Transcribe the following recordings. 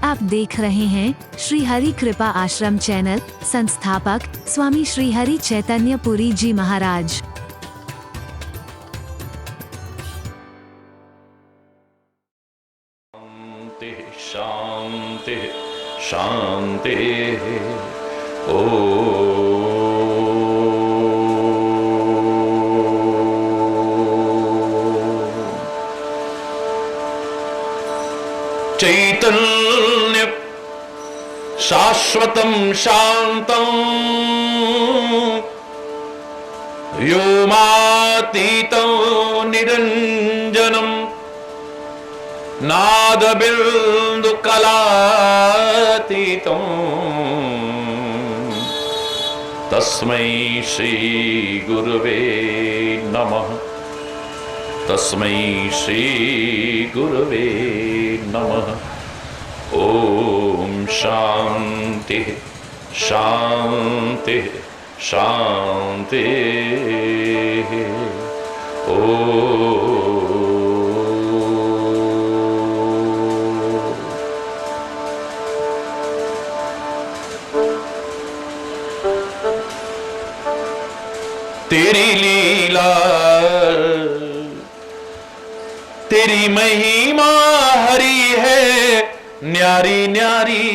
आप देख रहे हैं श्री हरि कृपा आश्रम चैनल। संस्थापक स्वामी श्री हरि चैतन्य पुरी जी महाराज। शांति शांति ओ चैतन्य शाश्वतं शांतं व्योमातीतं निरंजनं नादबिंदु कलातीतं तस्मै श्री गुरुवे नमः। तस्मै श्री गुरुवे नमः। ओम शांति शांति शांति ओ तेरी लीला तेरी महिमा हरी है, न्यारी न्यारी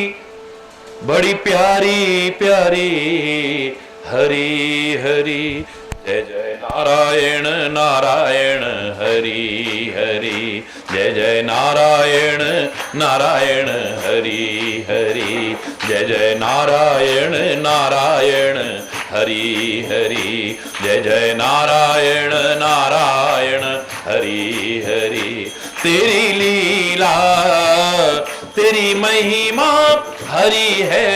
बड़ी प्यारी प्यारी हरी हरी। जय जय नारायण नारायण हरि हरि। जय जय नारायण नारायण हरि हरि। जय जय नारायण नारायण हरि हरि। जय जय नारायण नारायण हरि हरि। तेरी लीला तेरी महिमा हरी है,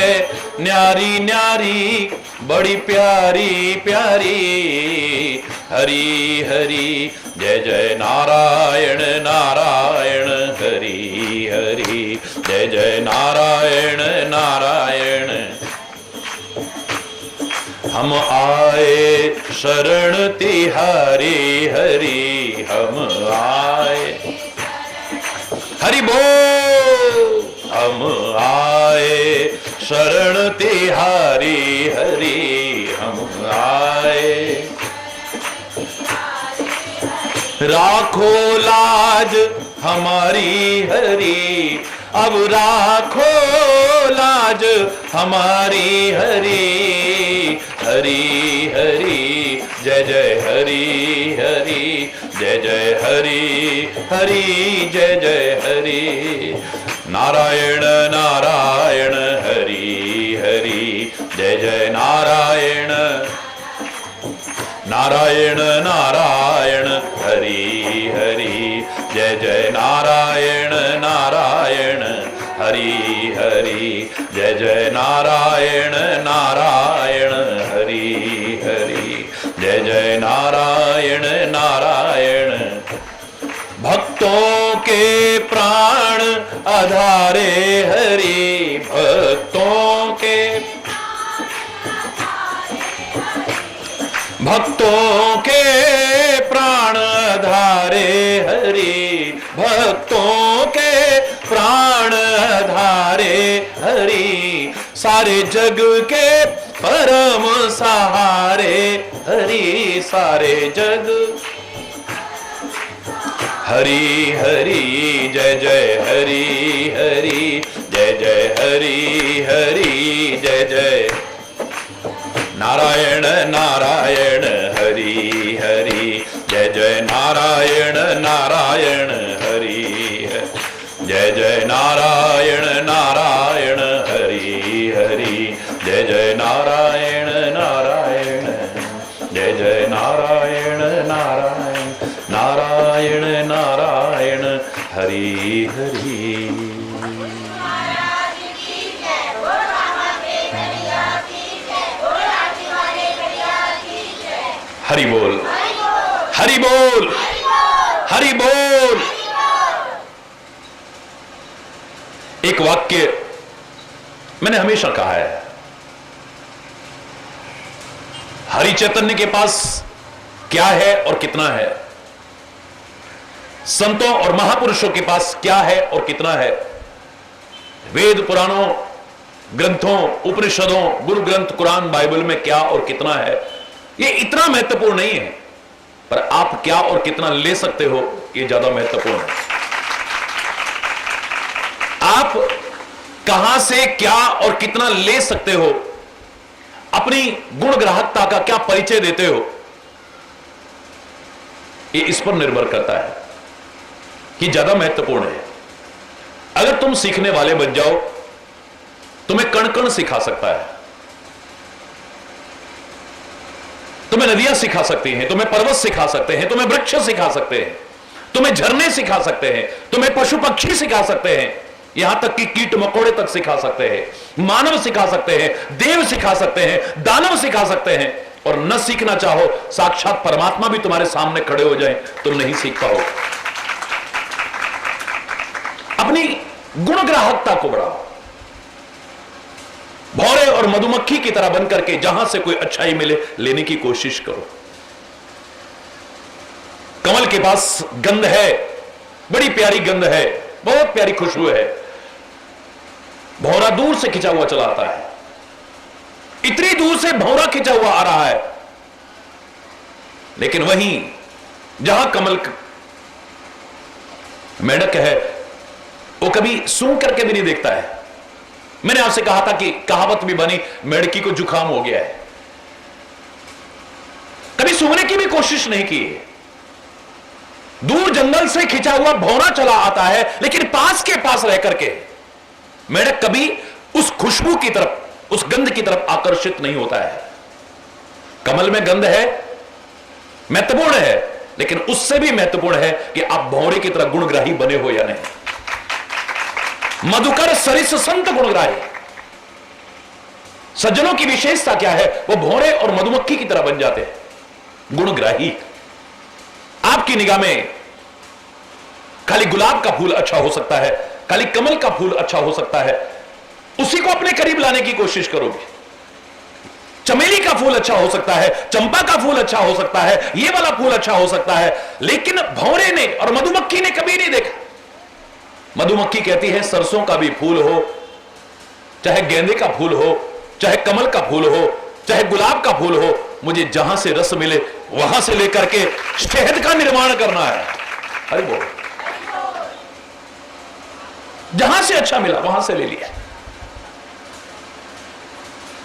न्यारी न्यारी बड़ी प्यारी प्यारी हरि हरि। जय जय नारायण नारायण हरि हरि। जय जय नारायण नारायण। हम आए शरण तिहारी हरि। हम आए हरि बोल। हम आए शरण तिहारी हरि। हम आए राखो लाज हमारी हरि। अब राखो लाज हमारी हरि हरि हरि। जय जय हरि हरि। जय जय हरि हरि। जय जय हरि। नारायण नारायण हरि हरि। जय जय नारायण नारायण नारायण हरि हरि। जय जय नारायण नारायण हरि हरि। जय जय नारायण नारायण हरि हरि। जय जय नारायण नारायण। भक्तों के प्राण आधारे हरि। भक्तों के भक्तों के प्राण धारे हरि। भक्तों के प्राण धारे हरि। सारे जग के परम सहारे हरि। सारे जग हरि हरि। जय जय हरि हरि। जय जय हरि हरि। जय जय नारायण नारायण हरि हरि। जय जय नारायण नारायण हरि। जय जय नारायण नारायण हरि हरि। जय जय नारायण नारायण। जय जय नारायण नारायण नारायण नारायण हरि हरि। हरि बोल हरि बोल हरि बोल। एक वाक्य मैंने हमेशा कहा है, हरि चैतन्य के पास क्या है और कितना है, संतों और महापुरुषों के पास क्या है और कितना है, वेद पुराणों, ग्रंथों, उपनिषदों, गुरु ग्रंथ कुरान बाइबल में क्या और कितना है, ये इतना महत्वपूर्ण नहीं है, पर आप क्या और कितना ले सकते हो ये ज्यादा महत्वपूर्ण है। आप कहां से क्या और कितना ले सकते हो, अपनी गुण ग्राहकता का क्या परिचय देते हो, ये इस पर निर्भर करता है कि ज्यादा महत्वपूर्ण है। अगर तुम सीखने वाले बन जाओ, तुम्हें कण कण सिखा सकता है, तुम्हें नदियां सिखा सकती हैं, तुम्हें पर्वत सिखा सकते हैं, तुम्हें वृक्ष सिखा सकते हैं, तुम्हें झरने सिखा सकते हैं, तुम्हें पशु पक्षी सिखा सकते हैं, यहां तक कि कीट मकोड़े तक सिखा सकते हैं, मानव सिखा सकते हैं, देव सिखा सकते हैं, दानव सिखा सकते हैं। और न सीखना चाहो, साक्षात परमात्मा भी तुम्हारे सामने खड़े हो जाए, तुम नहीं सीख पाओ। अपनी गुण ग्राहकता को बढ़ाओ, भौरे और मधुमक्खी की तरह बन करके जहां से कोई अच्छाई मिले लेने की कोशिश करो। कमल के पास गंध है, बड़ी प्यारी गंध है, बहुत प्यारी खुशबू है, भौरा दूर से खिंचा हुआ चला आता है, इतनी दूर से भौरा खिंचा हुआ आ रहा है, लेकिन वहीं जहां कमल मेढक है वो कभी सूंघ करके भी नहीं देखता है। मैंने आपसे कहा था कि कहावत भी बनी, मेढकी को जुकाम हो गया है, कभी सूंघने की भी कोशिश नहीं की है। दूर जंगल से खिंचा हुआ भौरा चला आता है, लेकिन पास के पास रह करके मेढक कभी उस खुशबू की तरफ, उस गंध की तरफ आकर्षित नहीं होता है। कमल में गंध है, महत्वपूर्ण है, लेकिन उससे भी महत्वपूर्ण है कि आप भौरे की तरह गुणग्राही बने हो या नहीं। मधुकर सरिस संत गुणग्राही, सज्जनों की विशेषता क्या है, वो भौरे और मधुमक्खी की तरह बन जाते हैं, गुणग्राही। आपकी निगाह में खाली गुलाब का फूल अच्छा हो सकता है, खाली कमल का फूल अच्छा हो सकता है, उसी को अपने करीब लाने की कोशिश करोगे। चमेली का फूल अच्छा हो सकता है, चंपा का फूल अच्छा हो सकता है, ये वाला फूल अच्छा हो सकता है, लेकिन भौरे ने और मधुमक्खी ने कभी नहीं देखा। मधुमक्खी कहती है सरसों का भी फूल हो, चाहे गेंदे का फूल हो, चाहे कमल का फूल हो, चाहे गुलाब का फूल हो, मुझे जहां से रस मिले वहां से लेकर के शहद का निर्माण करना है। अरे बोल, जहां से अच्छा मिला वहां से ले लिया।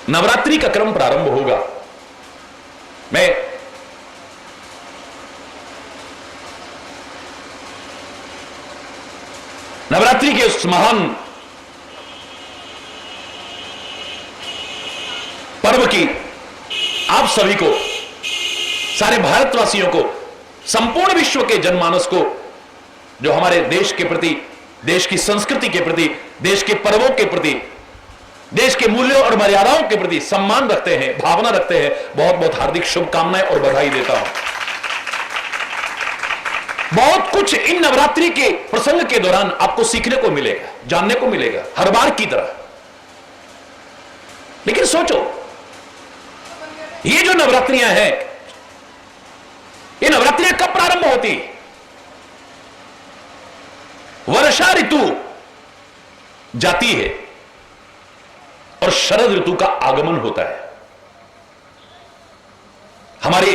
नवरात्रि का क्रम प्रारंभ होगा। मैं नवरात्रि के उस महान पर्व की आप सभी को, सारे भारतवासियों को, संपूर्ण विश्व के जनमानस को, जो हमारे देश के प्रति, देश की संस्कृति के प्रति, देश के पर्वों के प्रति, देश के मूल्यों और मर्यादाओं के प्रति सम्मान रखते हैं, भावना रखते हैं, बहुत बहुत हार्दिक शुभकामनाएं और बधाई देता हूं। बहुत कुछ इन नवरात्रि के प्रसंग के दौरान आपको सीखने को मिलेगा, जानने को मिलेगा, हर बार की तरह। लेकिन सोचो, ये जो नवरात्रियां हैं, ये नवरात्रियां कब प्रारंभ होती? वर्षा ऋतु जाती है और शरद ऋतु का आगमन होता है। हमारे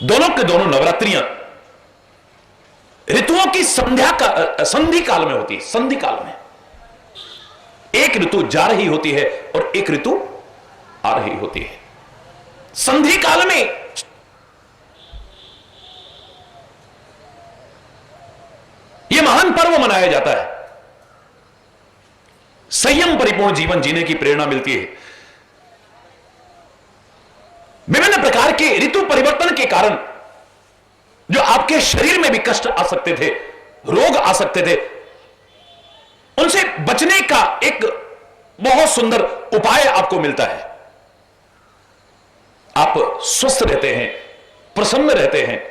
दोनों के दोनों नवरात्रियां ऋतुओं की संधि काल में होती है। संधि काल में एक ऋतु जा रही होती है और एक ऋतु आ रही होती है। संधि काल में यह महान पर्व मनाया जाता है। संयम परिपूर्ण जीवन जीने की प्रेरणा मिलती है। विभिन्न प्रकार के ऋतु परिवर्तन के कारण जो आपके शरीर में भी कष्ट आ सकते थे, रोग आ सकते थे, उनसे बचने का एक बहुत सुंदर उपाय आपको मिलता है। आप स्वस्थ रहते हैं, प्रसन्न रहते हैं,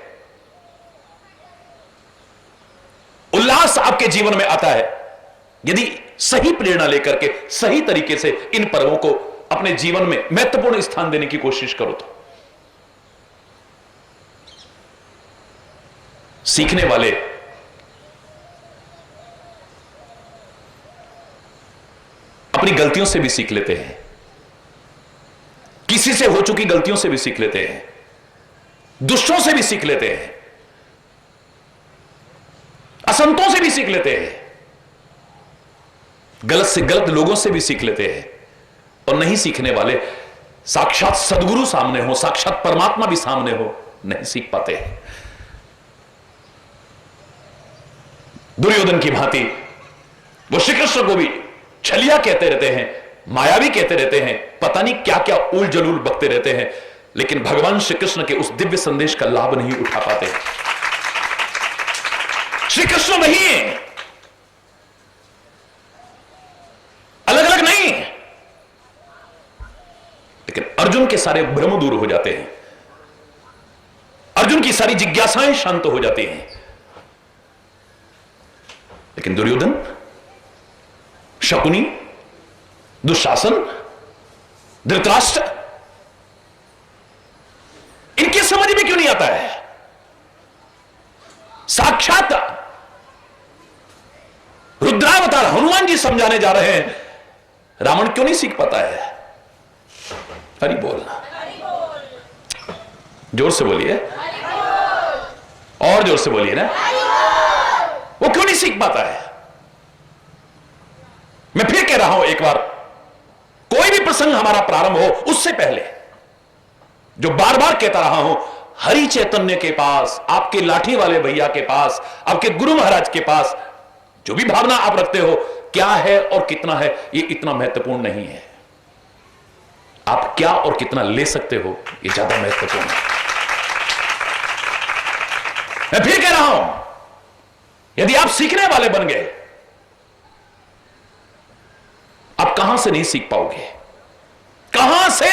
उल्लास आपके जीवन में आता है यदि सही प्रेरणा लेकर के सही तरीके से इन पर्वों को अपने जीवन में महत्वपूर्ण स्थान देने की कोशिश करो तो। सीखने वाले अपनी गलतियों से भी सीख लेते हैं, किसी से हो चुकी गलतियों से भी सीख लेते हैं, दुष्टों से भी सीख लेते हैं, असंतों से भी सीख लेते हैं, गलत से गलत लोगों से भी सीख लेते हैं। और नहीं सीखने वाले, साक्षात सदगुरु सामने हो, साक्षात परमात्मा भी सामने हो, नहीं सीख पाते हैं। दुर्योधन की भांति वो श्री कृष्ण को भी छलिया कहते रहते हैं, मायावी कहते रहते हैं, पता नहीं क्या क्या उल जलूल बकते रहते हैं, लेकिन भगवान श्री कृष्ण के उस दिव्य संदेश का लाभ नहीं उठा पाते। श्री कृष्ण नहीं है, अलग अलग नहीं, लेकिन अर्जुन के सारे भ्रम दूर हो जाते हैं, अर्जुन की सारी जिज्ञासाएं शांत हो जाती हैं। लेकिन दुर्योधन, शकुनी, दुशासन, धृतराष्ट्र, इनकी समझ में क्यों नहीं आता है? साक्षात रुद्रावतार हनुमान जी समझाने जा रहे हैं, रावण क्यों नहीं सीख पाता है? हरि बोल, जोर से बोलिए, और जोर से बोलिए ना। वो क्यों नहीं सीख पाता है? मैं फिर कह रहा हूं एक बार, कोई भी प्रसंग हमारा प्रारंभ हो उससे पहले जो बार बार कहता रहा हूं, हरि चैतन्य के पास, आपके लाठी वाले भैया के पास, आपके गुरु महाराज के पास जो भी भावना आप रखते हो, क्या है और कितना है, ये इतना महत्वपूर्ण नहीं है। आप क्या और कितना ले सकते हो, ये ज्यादा महत्वपूर्ण है। मैं फिर कह रहा हूं, यदि आप सीखने वाले बन गए, आप कहां से नहीं सीख पाओगे? कहां से?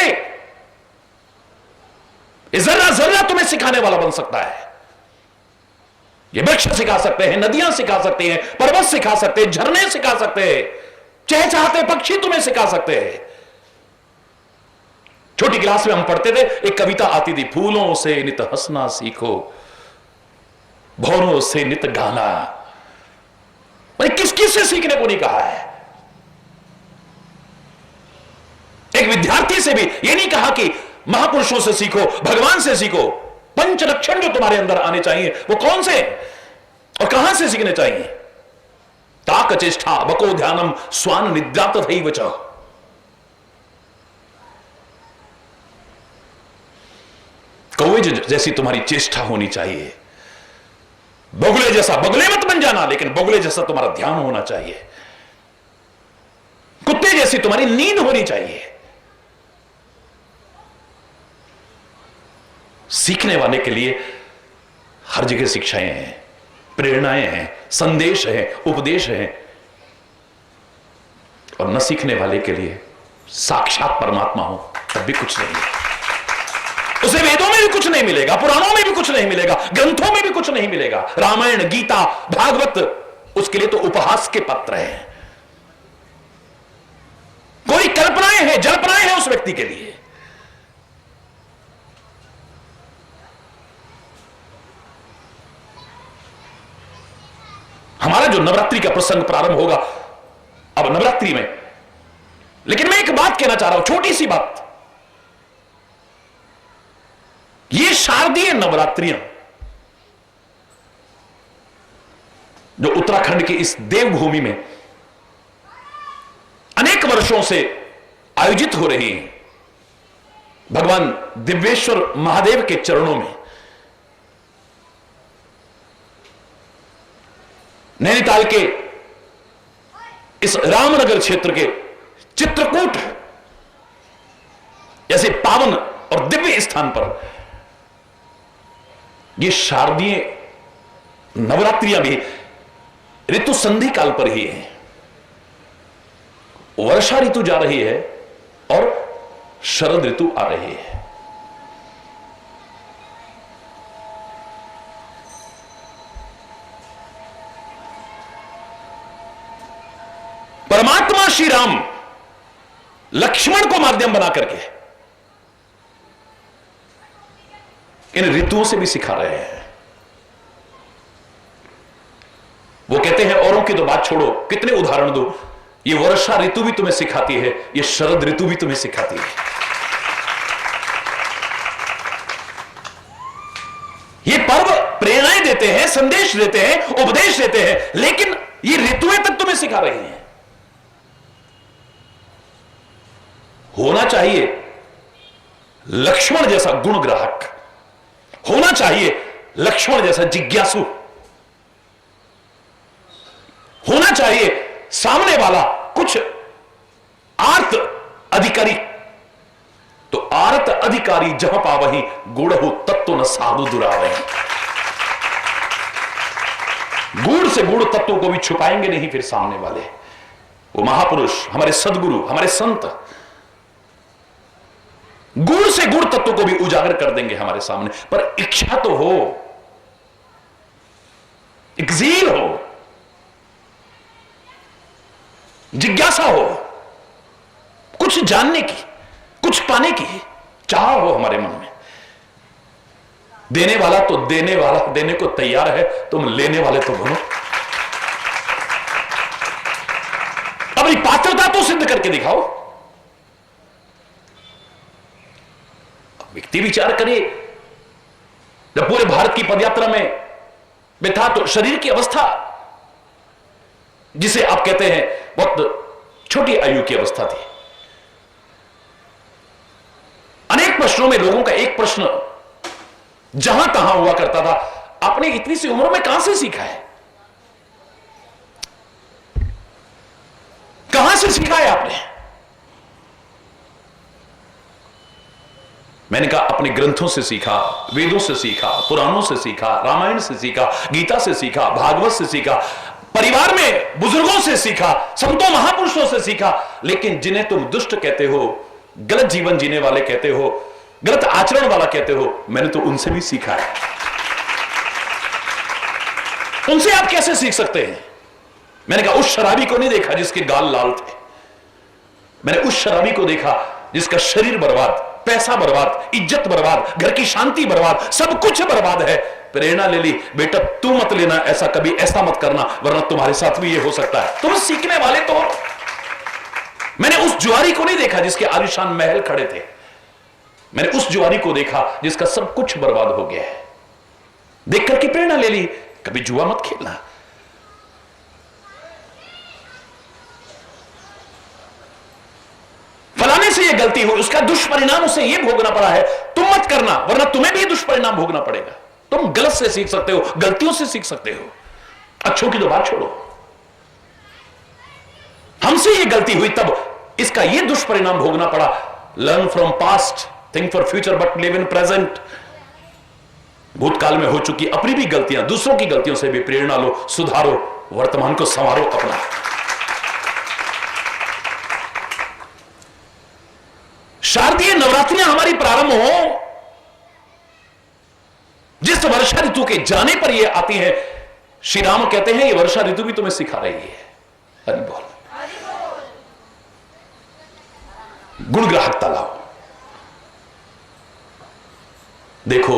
जर्रा जर्रा तुम्हें सिखाने वाला बन सकता है। ये वृक्ष सिखा सकते हैं, नदियां सिखा सकते हैं, पर्वत सिखा सकते हैं, झरने सिखा सकते हैं, चहचहाते पक्षी तुम्हें सिखा सकते हैं। छोटी क्लास में हम पढ़ते थे, एक कविता आती थी, फूलों से नित हंसना सीखो, भौरों से नित गाना। भाई किस किस से सीखने को नहीं कहा है? एक विद्यार्थी से भी यह नहीं कहा कि महापुरुषों से सीखो, भगवान से सीखो। पंच लक्षण जो तुम्हारे अंदर आने चाहिए वो कौन से और कहां से सीखने चाहिए? ताक चेष्टा बको ध्यानम स्वान निद्रात दैव च। कौवे जैसी तुम्हारी चेष्टा होनी चाहिए, बगुले जैसा, बगुले मत बन जाना, लेकिन बगुले जैसा तुम्हारा ध्यान होना चाहिए। कुत्ते जैसी तुम्हारी नींद होनी चाहिए। सीखने वाले के लिए हर जगह शिक्षाएं हैं, प्रेरणाएं हैं, संदेश हैं, उपदेश हैं। और न सीखने वाले के लिए साक्षात परमात्मा हो तब भी कुछ नहीं है। उसे वेदों में भी कुछ नहीं मिलेगा, पुराणों में भी कुछ नहीं मिलेगा, ग्रंथों में भी कुछ नहीं मिलेगा। रामायण, गीता, भागवत उसके लिए तो उपहास के पत्र हैं, कोई कल्पनाएं हैं, जल्पनाएं हैं उस व्यक्ति के लिए। हमारा जो नवरात्रि का प्रसंग प्रारंभ होगा अब नवरात्रि में, लेकिन मैं एक बात कहना चाह रहा हूं, छोटी सी बात। ये शारदीय नवरात्रियां जो उत्तराखंड की इस देवभूमि में अनेक वर्षों से आयोजित हो रही हैं, भगवान दिव्येश्वर महादेव के चरणों में, नैनीताल के इस रामनगर क्षेत्र के चित्रकूट ऐसे पावन और दिव्य स्थान पर ये शारदीय नवरात्रियां भी ऋतु संधि काल पर ही है। वर्षा ऋतु जा रही है और शरद ऋतु आ रही है। परमात्मा श्री राम लक्ष्मण को माध्यम बना करके इन ऋतुओं से भी सिखा रहे हैं। वो कहते हैं औरों की तो बात छोड़ो, कितने उदाहरण दो, ये वर्षा ऋतु भी तुम्हें सिखाती है, ये शरद ऋतु भी तुम्हें सिखाती है। ये पर्व प्रेरणाएं देते हैं, संदेश देते हैं, उपदेश देते हैं, लेकिन ये ऋतुएं तक तुम्हें सिखा रही हैं। होना चाहिए लक्ष्मण जैसा गुणग्राहक, होना चाहिए लक्ष्मण जैसा जिज्ञासु, होना चाहिए सामने वाला कुछ आर्त अधिकारी। तो आर्त अधिकारी जहां पावही गुड़ हो तत्व न साधु दुरावही। गुड़ से गुड़ तत्वों को भी छुपाएंगे नहीं फिर सामने वाले। वो महापुरुष, हमारे सदगुरु, हमारे संत गुड़ से गुड़ तत्व को भी उजागर कर देंगे हमारे सामने। पर इच्छा तो हो, एक ज़ील हो, जिज्ञासा हो, कुछ जानने की, कुछ पाने की चाह हो हमारे मन में। देने वाला तो देने वाला देने को तैयार है, तुम लेने वाले तो बनो। अपनी पात्रता तो सिद्ध करके दिखाओ। व्यक्ति विचार करिए, जब पूरे भारत की पदयात्रा में था तो शरीर की अवस्था जिसे आप कहते हैं बहुत छोटी आयु की अवस्था थी। अनेक प्रश्नों में लोगों का एक प्रश्न जहां तहां हुआ करता था, आपने इतनी सी उम्र में कहां से सीखा है, कहां से सीखा है आपने? मैंने कहा अपने ग्रंथों से सीखा, वेदों से सीखा, पुराणों से सीखा, रामायण से सीखा, गीता से सीखा, भागवत से सीखा, परिवार में बुजुर्गों से सीखा, संतों महापुरुषों से सीखा। लेकिन जिन्हें तुम दुष्ट कहते हो, गलत जीवन जीने वाले कहते हो, गलत आचरण वाला कहते हो, मैंने तो उनसे भी सीखा है। उनसे आप कैसे सीख सकते हैं? मैंने कहा उस शराबी को नहीं देखा जिसके गाल लाल थे, मैंने उस शराबी को देखा जिसका शरीर बर्बाद, पैसा बर्बाद, इज्जत बर्बाद, घर की शांति बर्बाद, सब कुछ बर्बाद है। प्रेरणा ले ली, बेटा तू मत लेना ऐसा, कभी ऐसा मत करना, वरना तुम्हारे साथ भी ये हो सकता है। तुम सीखने वाले तो। मैंने उस जुआरी को नहीं देखा जिसके आलीशान महल खड़े थे, मैंने उस जुआरी को देखा जिसका सब कुछ बर्बाद हो गया है। देख करके प्रेरणा ले ली, कभी जुआ मत खेलना। फलाने से ये गलती हुई, उसका दुष्परिणाम उसे ये भोगना पड़ा है, तुम मत करना, वरना तुम्हें भी दुष्परिणाम भोगना पड़ेगा। तुम गलत से सीख सकते हो, गलतियों से सीख सकते हो, अच्छों की तो बात छोड़ो। हमसे ये गलती हुई तब इसका ये दुष्परिणाम भोगना पड़ा। Learn from past, think for future but live in present. भूतकाल में हो चुकी अपनी भी गलतियां, दूसरों की गलतियों से भी प्रेरणा लो, सुधारो, वर्तमान को संवारो अपना। शारदीय नवरात्रियां हमारी प्रारंभ हो, जिस वर्षा ऋतु के जाने पर यह आती है, श्री राम कहते हैं ये वर्षा ऋतु भी तुम्हें सिखा रही है। हरि बोल। गुणग्राहकता लाओ। देखो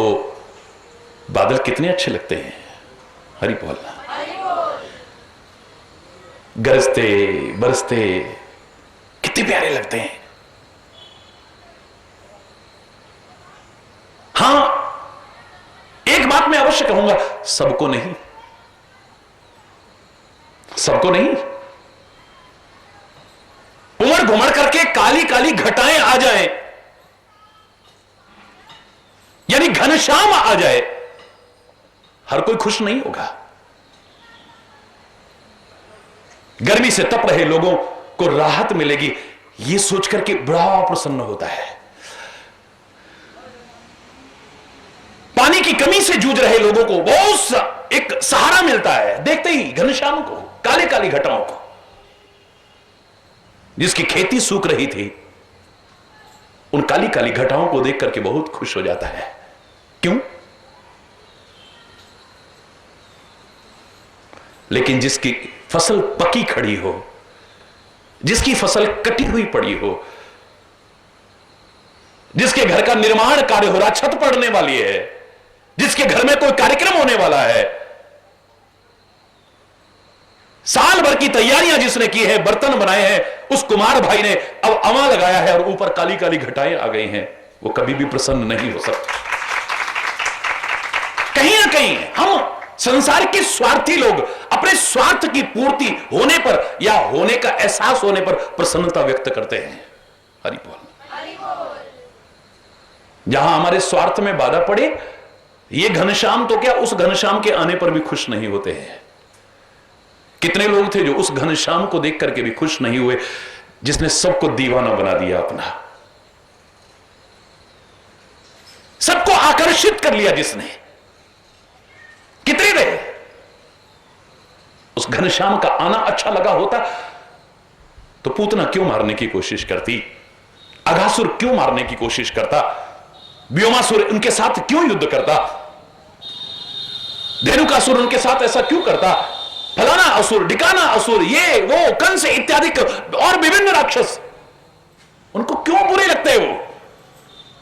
बादल कितने अच्छे लगते हैं, हरि बोल। गरजते बरसते कितने प्यारे लगते हैं। हां, एक बात मैं अवश्य कहूंगा, सबको नहीं, सबको नहीं। उमड़ घुमड़ करके काली काली घटाएं आ जाएं, यानी घनश्याम आ जाए, हर कोई खुश नहीं होगा। गर्मी से तप रहे लोगों को राहत मिलेगी, यह सोचकर के बड़ा प्रसन्न होता है। पानी की कमी से जूझ रहे लोगों को बहुत एक सहारा मिलता है देखते ही घनश्याम को, काले काली घटाओं को। जिसकी खेती सूख रही थी, उन काली काली घटाओं को देख करके बहुत खुश हो जाता है। क्यों? लेकिन जिसकी फसल पकी खड़ी हो, जिसकी फसल कटी हुई पड़ी हो, जिसके घर का निर्माण कार्य हो रहा, छत पड़ने वाली है, जिसके घर में कोई कार्यक्रम होने वाला है, साल भर की तैयारियां जिसने की है, बर्तन बनाए हैं, उस कुमार भाई ने अब अमा लगाया है और ऊपर काली काली घटाएं आ गई हैं, वो कभी भी प्रसन्न नहीं हो सकता। कहीं ना कहीं हम संसार के स्वार्थी लोग अपने स्वार्थ की पूर्ति होने पर या होने का एहसास होने पर प्रसन्नता व्यक्त करते हैं। हरि बोल। जहां हमारे स्वार्थ में बाधा पड़े, ये घनश्याम तो क्या, उस घनश्याम के आने पर भी खुश नहीं होते हैं। कितने लोग थे जो उस घनश्याम को देख करके भी खुश नहीं हुए, जिसने सबको दीवाना बना दिया, अपना सबको आकर्षित कर लिया जिसने। कितने रहे? उस घनश्याम का आना अच्छा लगा होता तो पूतना क्यों मारने की कोशिश करती, अघासुर क्यों मारने की कोशिश करता, व्योमासुर उनके साथ क्यों युद्ध करता, धेनुकासुर उनके साथ ऐसा क्यों करता, फलाना असुर, ढिकाना असुर, ये वो कंस इत्यादि और विभिन्न राक्षस, उनको क्यों बुरे लगते हैं? वो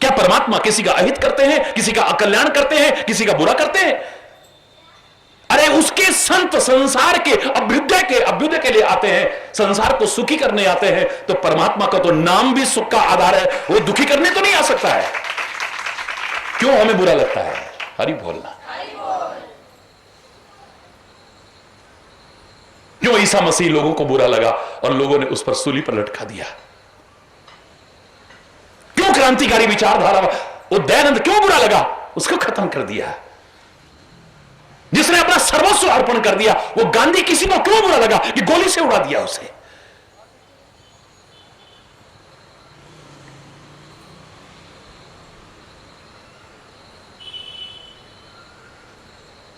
क्या परमात्मा किसी का अहित करते हैं, किसी का अकल्याण करते हैं, किसी का बुरा करते हैं? अरे उसके संत संसार के अभ्युदय के लिए आते हैं, संसार को सुखी करने आते हैं, तो परमात्मा का तो नाम भी सुख का आधार है, वो दुखी करने तो नहीं आ सकता है। क्यों हमें बुरा लगता है? हरि बोलना। क्यों ईसा मसीह लोगों को बुरा लगा और लोगों ने उस पर सूली पर लटका दिया? क्यों क्रांतिकारी विचारधारा वो दयानंद क्यों बुरा लगा, उसको खत्म कर दिया? जिसने अपना सर्वस्व अर्पण कर दिया, वो गांधी किसी को क्यों बुरा लगा कि गोली से उड़ा दिया उसे?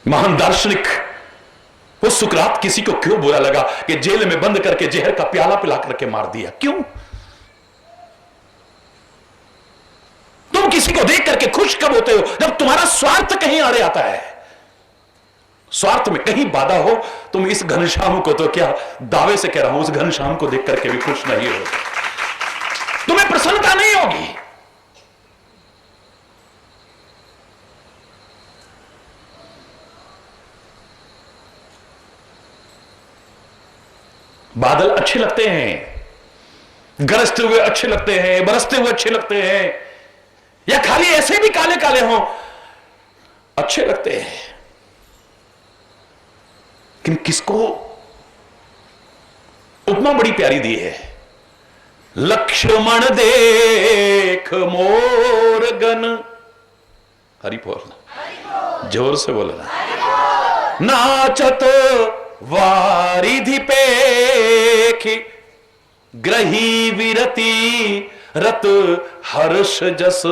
महान दार्शनिक वो सुकरात किसी को क्यों बुरा लगा कि जेल में बंद करके जहर का प्याला पिला करके मार दिया? क्यों? तुम किसी को देख करके खुश कब होते हो? जब तुम्हारा स्वार्थ कहीं आड़े आता है। स्वार्थ में कहीं बाधा हो, तुम इस घनश्याम को, तो क्या दावे से कह रहा हूं, उस घनश्याम को देख करके भी खुश नहीं हो, तुम्हें प्रसन्नता नहीं होगी। बादल अच्छे लगते हैं, गरजते हुए अच्छे लगते हैं, बरसते हुए अच्छे लगते हैं, या खाली ऐसे भी काले काले हों अच्छे लगते हैं। लेकिन किसको उपमा बड़ी प्यारी दी है, लक्ष्मण देख मोर गन। हरि बोलना, जोर से बोलना। नाचत वारिधि पेखि ग्रही विरति रत हर्ष जस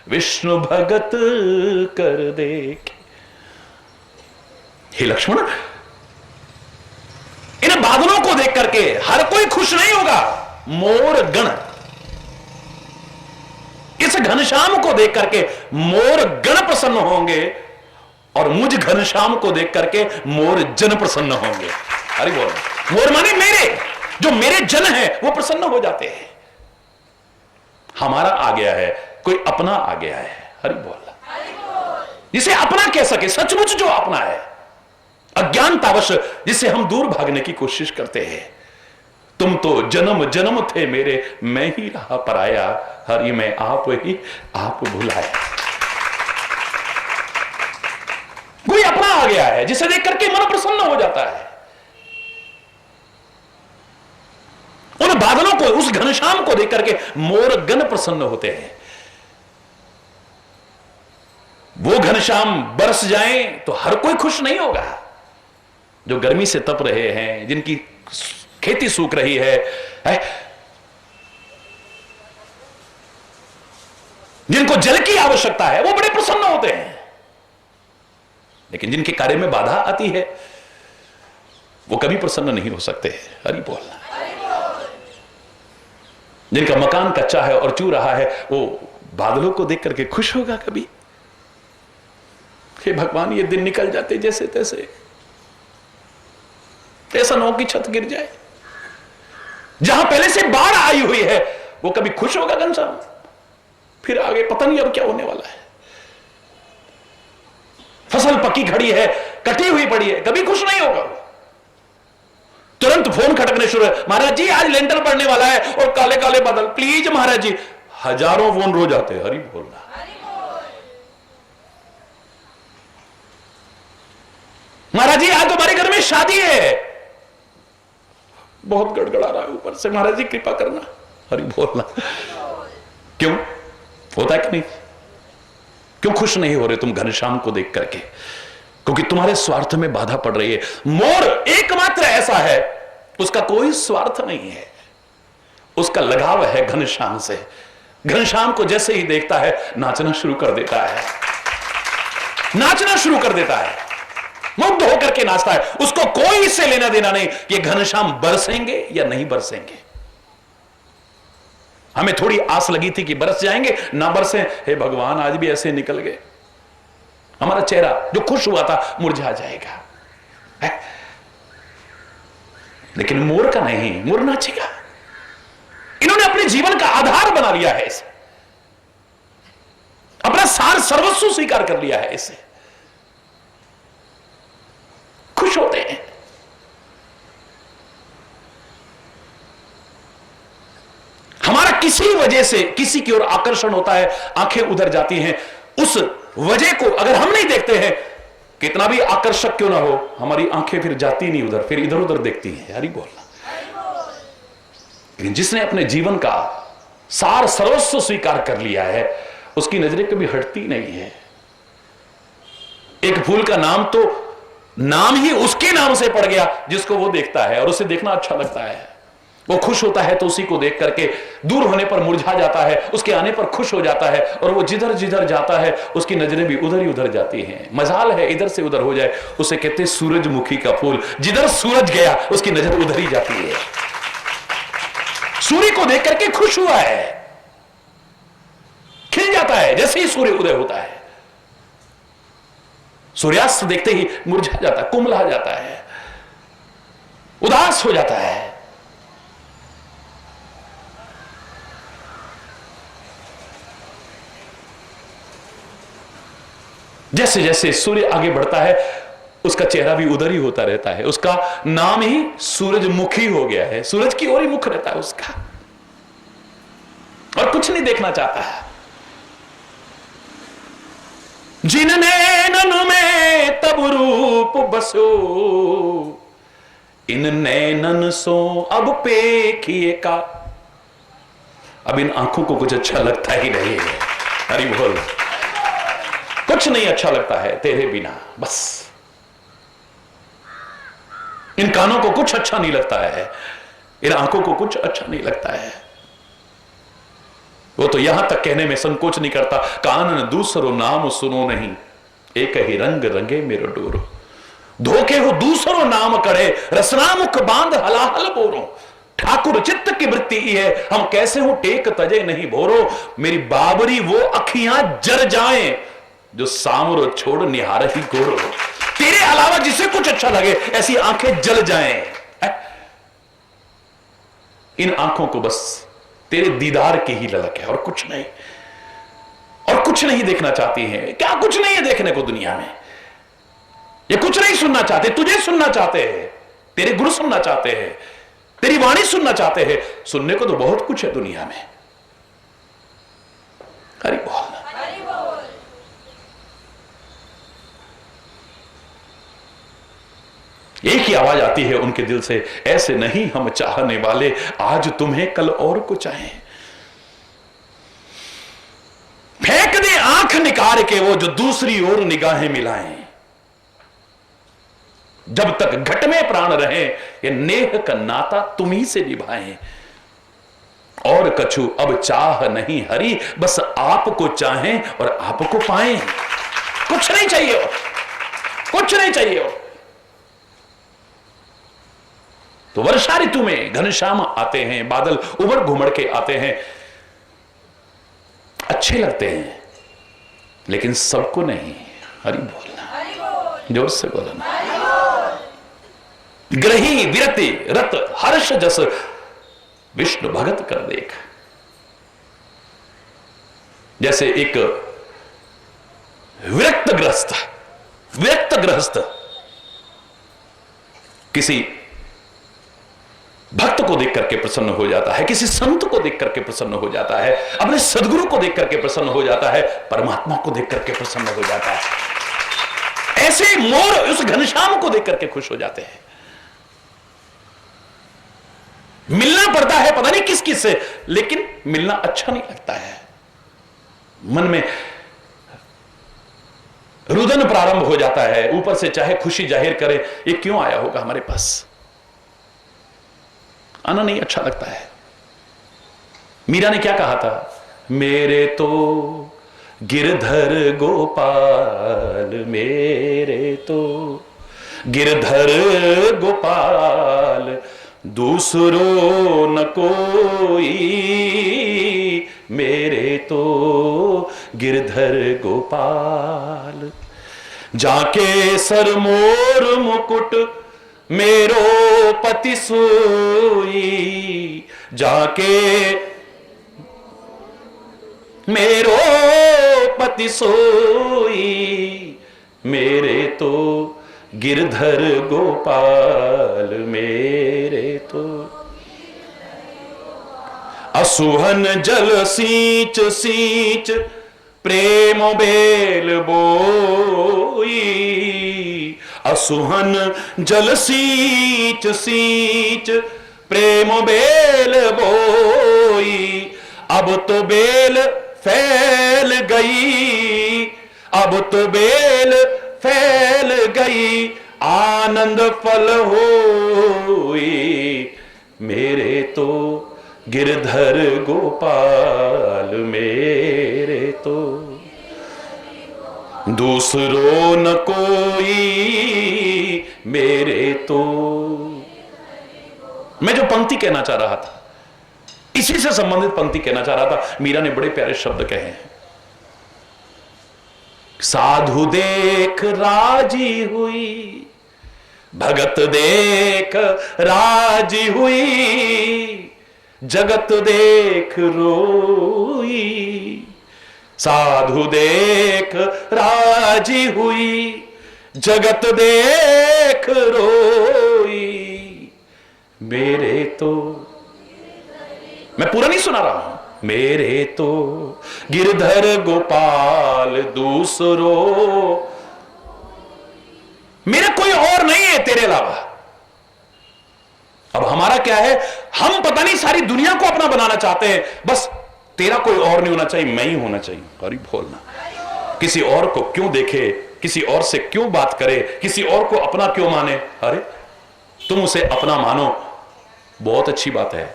विष्णु भगत कर देख। हे लक्ष्मण, इन बादलों को देख करके हर कोई खुश नहीं होगा। मोर गण, इस घनश्याम को देख करके मोर गण प्रसन्न होंगे और मुझ घनश्याम को देख करके मोर जन प्रसन्न होंगे। हरि बोल। मोर माने मेरे, जो मेरे जन हैं वो प्रसन्न हो जाते हैं। हमारा आ गया है, कोई अपना आ गया है। हरि बोल। जिसे अपना कह सके, सचमुच जो अपना है, अज्ञानतावश जिसे हम दूर भागने की कोशिश करते हैं। तुम तो जन्म जन्म थे मेरे, मैं ही रहा पराया, हरि मैं आप ही आप भुलाया। कोई अपना आ गया है जिसे देख करके मन प्रसन्न हो जाता है। उन बादलों को, उस घनश्याम को देख करके मोर गण प्रसन्न होते हैं। वो घनश्याम बरस जाए तो हर कोई खुश नहीं होगा। जो गर्मी से तप रहे हैं, जिनकी खेती सूख रही है, जिनको जल की आवश्यकता है, वो बड़े प्रसन्न होते हैं। लेकिन जिनके कार्य में बाधा आती है वो कभी प्रसन्न नहीं हो सकते। हरि बोलना। जिनका मकान कच्चा है और चू रहा है, वो बादलों को देख करके खुश होगा कभी? हे भगवान, ये दिन निकल जाते जैसे तैसे, ऐसा न हो कि छत गिर जाए। जहां पहले से बाढ़ आई हुई है वो कभी खुश होगा घनश्याम? फिर आगे पता नहीं अब क्या होने वाला है। फसल पकी खड़ी है, कटी हुई पड़ी है, कभी खुश नहीं होगा। तुरंत फोन खटकने शुरू है, महाराज जी आज लेंटर पड़ने वाला है और काले काले बादल, प्लीज महाराज जी। हजारों फोन रोज आते हैं, हरि बोलना। महाराज जी आज तुम्हारे घर में शादी है, बहुत गड़गड़ा रहा है ऊपर से, महाराज जी कृपा करना, हरि बोलना। क्यों होता है कि नहीं? क्यों खुश नहीं हो रहे तुम घनश्याम को देख करके? क्योंकि तुम्हारे स्वार्थ में बाधा पड़ रही है। मोर एकमात्र ऐसा है, उसका कोई स्वार्थ नहीं है, उसका लगाव है घनश्याम से। घनश्याम को जैसे ही देखता है नाचना शुरू कर देता है, नाचना शुरू कर देता है, मुग्ध होकर के नाचता है। उसको कोई इससे लेना देना नहीं कि घनश्याम बरसेंगे या नहीं बरसेंगे। हमें थोड़ी आस लगी थी कि बरस जाएंगे, ना बरसे, हे भगवान आज भी ऐसे निकल गए, हमारा चेहरा जो खुश हुआ था मुरझा जाएगा है? लेकिन मोर का नहीं, मोर नाचेगा। इन्होंने अपने जीवन का आधार बना लिया है इसे, अपना सार सर्वस्व स्वीकार कर लिया है इसे, खुश होते हैं। हमारा किसी वजह से किसी की ओर आकर्षण होता है, आंखें उधर जाती हैं। उस वजह को अगर हम नहीं देखते हैं, कितना भी आकर्षक क्यों ना हो, हमारी आंखें फिर जाती नहीं उधर, फिर इधर उधर देखती हैं, हरि बोलना। लेकिन जिसने अपने जीवन का सार सर्वस्व स्वीकार कर लिया है, उसकी नजरें कभी हटती नहीं है। एक फूल का नाम तो नाम ही उसके नाम से पड़ गया जिसको वो देखता है और उसे देखना अच्छा लगता है। वो खुश होता है तो उसी को देख करके, दूर होने पर मुरझा जाता है, उसके आने पर खुश हो जाता है, और वो जिधर जिधर जाता है उसकी नजरें भी उधर ही उधर जाती हैं। मजाल है इधर से उधर हो जाए, उसे कहते हैं सूरजमुखी का फूल, जिधर सूरज गया उसकी नजर उधर ही जाती है। सूर्य को देख करके खुश हुआ है, खिल जाता है जैसे ही सूर्य उदय होता है। सूर्यास्त देखते ही मुरझा जाता है, कुमला जाता है, उदास हो जाता है। जैसे जैसे सूर्य आगे बढ़ता है उसका चेहरा भी उधर ही होता रहता है, उसका नाम ही सूरजमुखी हो गया है, सूरज की ओर ही मुख रहता है उसका, और कुछ नहीं देखना चाहता है। जिन नैनन में तब रूप बसो, इन नैनन सो अब पेखिए का। अब इन आंखों को कुछ अच्छा लगता ही नहीं है, हरि बोल। कुछ नहीं अच्छा लगता है तेरे बिना, बस। इन कानों को कुछ अच्छा नहीं लगता है, इन आंखों को कुछ अच्छा नहीं लगता है। वो तो यहां तक कहने में संकोच नहीं करता, कानन दूसरो नाम सुनो नहीं, एक ही रंग रंगे मेरो डोरो। धोखे हो दूसरो नाम करे, रसना मुख बांध हलाहल बोरो। ठाकुर चित्त की वृत्ति है, हम कैसे हो टेक तजे नहीं भोरो। मेरी बाबरी वो अखियां जर जाएं, जो सामरो छोड़ निहार ही गोरो। तेरे अलावा जिसे कुछ अच्छा लगे ऐसी आंखें जल जाएं। इन आंखों को बस तेरे दीदार की ही ललक है, और कुछ नहीं, और कुछ नहीं देखना चाहती हैं। क्या कुछ नहीं है देखने को दुनिया में? ये कुछ नहीं सुनना चाहते, तुझे सुनना चाहते हैं, तेरे गुरु सुनना चाहते हैं, तेरी वाणी सुनना चाहते हैं। सुनने को तो बहुत कुछ है दुनिया में, हरि बोल। एक ही आवाज आती है उनके दिल से, ऐसे नहीं हम चाहने वाले, आज तुम्हें कल और को चाहें। फेंक दे आंख निकाल के वो जो दूसरी ओर निगाहें मिलाएं। जब तक घट में प्राण रहे ये नेह का नाता तुम ही से निभाएं। और कछु अब चाह नहीं हरि, बस आपको चाहें और आपको पाएं। कुछ नहीं चाहिए, कुछ नहीं चाहिए। तो वर्षा ऋतु में घनश्याम आते हैं, बादल उमड़ घुमड़ के आते हैं, अच्छे लगते हैं, लेकिन सबको नहीं। हरि बोलना, जोर से बोलना। ग्रही विरति रत हर्ष जस, विष्णु भगत कर देख। जैसे एक विरक्त गृहस्थ किसी भक्त को देख करके प्रसन्न हो जाता है, किसी संत को देख करके प्रसन्न हो जाता है, अपने सदगुरु को देख करके प्रसन्न हो जाता है, परमात्मा को देख करके प्रसन्न हो जाता है। ऐसे मोर उस घनश्याम को देख करके खुश हो जाते हैं। मिलना पड़ता है पता नहीं किस किस से, लेकिन मिलना अच्छा नहीं लगता है। मन में रुदन प्रारंभ हो जाता है, ऊपर से चाहे खुशी जाहिर करे, ये क्यों आया होगा हमारे पास, आना नहीं अच्छा लगता है। मीरा ने क्या कहा था, मेरे तो गिरधर गोपाल, मेरे तो गिरधर गोपाल, दूसरो न कोई, मेरे तो गिरधर गोपाल। जाके सर मोर मुकुट मेरो पति सोई, जाके मेरो पति सोई, मेरे तो गिरधर गोपाल, मेरे तो। असुहन जल सींच सींच प्रेम बेल बोई, असुहन जल सींच सींच प्रेम बेल बोई, अब तो बेल फैल गई, अब तो बेल फैल गई, आनंद फल होई, मेरे तो गिरधर गोपाल, मेरे तो दूसरो न कोई, मेरे तो। मैं जो पंक्ति कहना चाह रहा था, इसी से संबंधित पंक्ति कहना चाह रहा था। मीरा ने बड़े प्यारे शब्द कहे हैं, साधु देख राजी हुई, भगत देख राजी हुई, जगत देख रोई, साधु देख राजी हुई, जगत देख रोई, मेरे तो। मैं पूरा नहीं सुना रहा हूं, मेरे तो गिरधर गोपाल, दूसरो मेरा कोई और नहीं है तेरे अलावा। अब हमारा क्या है, हम पता नहीं सारी दुनिया को अपना बनाना चाहते हैं, बस तेरा कोई और नहीं होना चाहिए, मैं ही होना चाहिए। अरे बोलना, किसी और को क्यों देखे, किसी और से क्यों बात करे, किसी और को अपना क्यों माने। अरे तुम उसे अपना मानो, बहुत अच्छी बात है।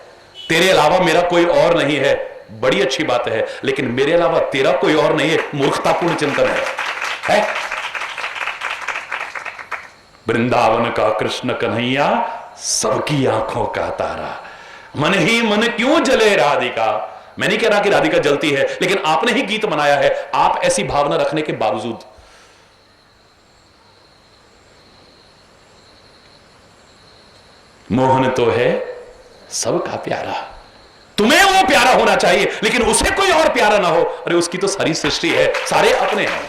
तेरे अलावा मेरा कोई और नहीं है, बड़ी अच्छी बात है। लेकिन मेरे अलावा तेरा कोई और नहीं है, मूर्खतापूर्ण चिंतन है? वृंदावन का कृष्ण कन्हैया, सबकी आंखों का तारा, मन ही मन क्यों जले राधिका। मैं नहीं कह रहा कि राधिका जलती है, लेकिन आपने ही गीत बनाया है। आप ऐसी भावना रखने के बावजूद मोहन तो है सबका प्यारा, तुम्हें वो प्यारा होना चाहिए, लेकिन उसे कोई और प्यारा ना हो। अरे उसकी तो सारी सृष्टि है, सारे अपने हैं।